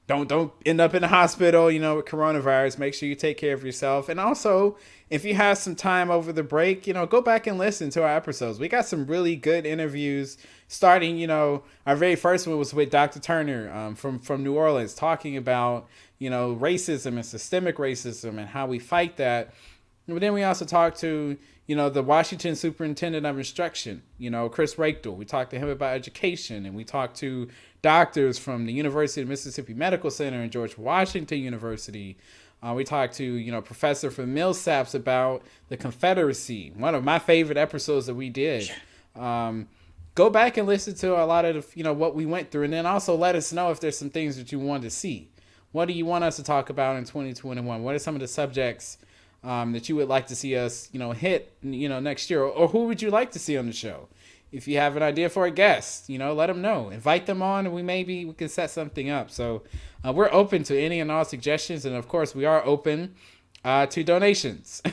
don't end up in the hospital, with coronavirus. Make sure you take care of yourself. And also, if you have some time over the break, go back and listen to our episodes. We got some really good interviews starting, our very first one was with Dr. Turner from New Orleans, talking about, racism and systemic racism and how we fight that. But then we also talked to, the Washington Superintendent of Instruction, Chris Reichtel. We talked to him about education, and we talked to doctors from the University of Mississippi Medical Center and George Washington University. We talked to, Professor from Millsaps about the Confederacy, one of my favorite episodes that we did. Go back and listen to a lot of, what we went through, and then also let us know if there's some things that you want to see. What do you want us to talk about in 2021? What are some of the subjects that you would like to see us, hit, next year? Or who would you like to see on the show? If you have an idea for a guest, let them know. Invite them on, and we can set something up. So we're open to any and all suggestions, and of course, we are open to donations.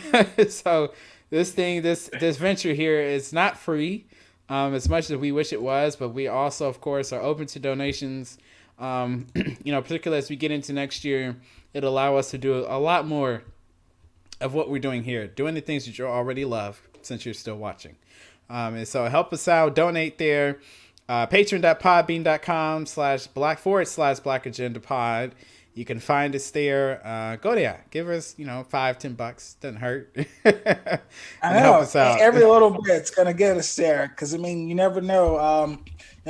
So this venture here is not free, as much as we wish it was, but we also, of course, are open to donations. Particularly as we get into next year, it'll allow us to do a lot more of what we're doing here, doing the things that you already love since you're still watching. And so help us out, donate there. Patreon.podbean.com/black agenda pod. You can find us there. Go there. Give us, $5-10. Doesn't hurt. I know. Help us out. Every little bit's gonna get us there, because I mean, you never know.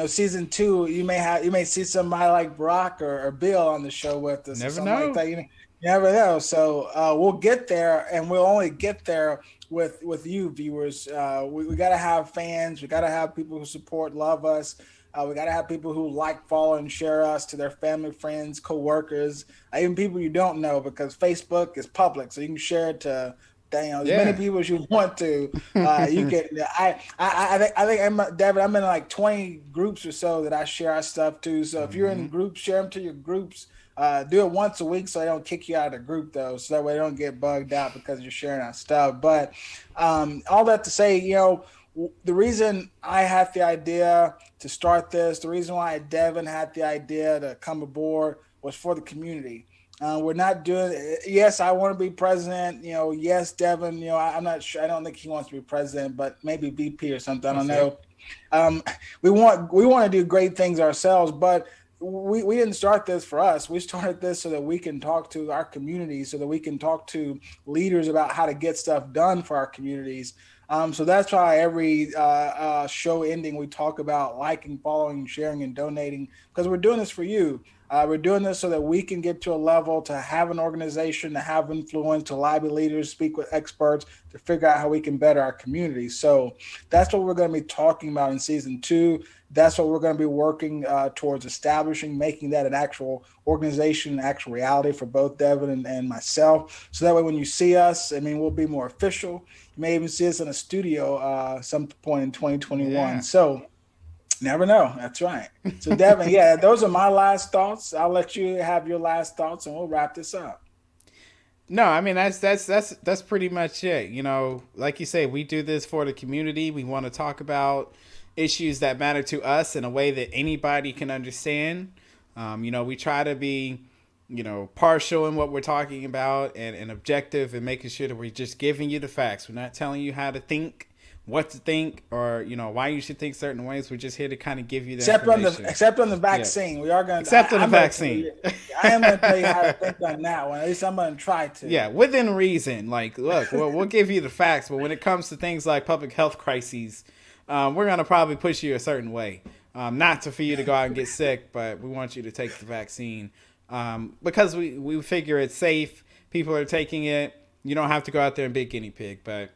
Season 2, you may see somebody like Brock or Bill on the show with us. Never or know. like that. You never know. So we'll get there, and we'll only get there with you viewers. We got to have fans. We got to have people who support, love us. We got to have people who like, follow, and share us to their family, friends, co-workers, even people you don't know, because Facebook is public, so you can share it to as many people as you want to. You can. I think Devin, I'm in like 20 groups or so that I share our stuff to. So if you're in groups, share them to your groups. Do it once a week so they don't kick you out of the group, though, so that way they don't get bugged out because you're sharing our stuff. But all that to say, the reason I had the idea to start this, the reason why Devin had the idea to come aboard was for the community. We're not doing – yes, I want to be president. Yes, Devin, I'm not sure. I don't think he wants to be president, but maybe VP or something. I don't know. We want to do great things ourselves, but we didn't start this for us. We started this so that we can talk to our community, so that we can talk to leaders about how to get stuff done for our communities. So that's why every show ending we talk about liking, following, sharing, and donating, because we're doing this for you. We're doing this so that we can get to a level to have an organization, to have influence, to lobby leaders, speak with experts, to figure out how we can better our community. So that's what we're going to be talking about in season 2. That's what we're going to be working towards establishing, making that an actual organization, an actual reality for both Devin and myself. So that way when you see us, we'll be more official. You may even see us in a studio some point in 2021. Yeah. So never know. That's right. So Devin, those are my last thoughts. I'll let you have your last thoughts and we'll wrap this up. No, that's pretty much it. Like you say, we do this for the community. We want to talk about issues that matter to us in a way that anybody can understand. We try to be, partial in what we're talking about and objective, and making sure that we're just giving you the facts. We're not telling you how to think, what to think, or why you should think certain ways. We're just here to kind of give you that information. Except on the vaccine. Yeah. We are going to except on the vaccine. I am going to tell you how to think on that one. At least I'm going to try to. Yeah, within reason. Like, look, we'll give you the facts, but when it comes to things like public health crises, we're going to probably push you a certain way. Not for you to go out and get sick, but we want you to take the vaccine because we figure it's safe. People are taking it. You don't have to go out there and be a guinea pig. But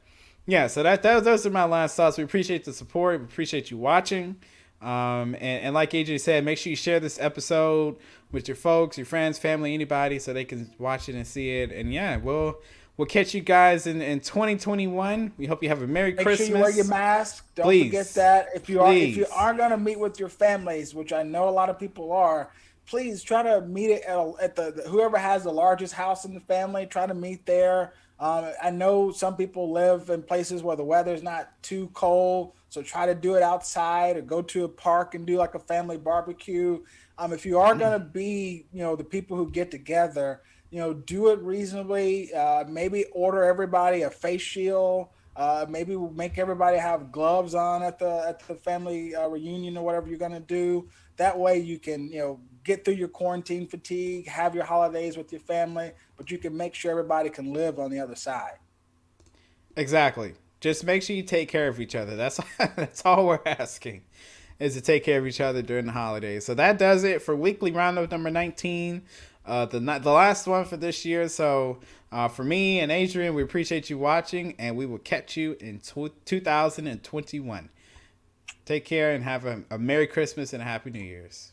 yeah, so those are my last thoughts. We appreciate the support. We appreciate you watching. And like AJ said, make sure you share this episode with your folks, your friends, family, anybody, so they can watch it and see it. And yeah, we'll catch you guys in 2021. We hope you have a Merry Christmas. Make sure you wear your mask. Don't forget that. If you are going to meet with your families, which I know a lot of people are, please try to meet it at the whoever has the largest house in the family. Try to meet there. I know some people live in places where the weather's not too cold, so try to do it outside or go to a park and do like a family barbecue. If you are going to be, the people who get together, do it reasonably. Maybe order everybody a face shield. Maybe we'll make everybody have gloves on at the family reunion or whatever you're going to do. That way you can, get through your quarantine fatigue, have your holidays with your family, but you can make sure everybody can live on the other side. Exactly. Just make sure you take care of each other. That's all we're asking, is to take care of each other during the holidays. So that does it for weekly roundup number 19. The last one for this year. So for me and Adrian, we appreciate you watching, and we will catch you in 2021. Take care and have a Merry Christmas and a Happy New Year's.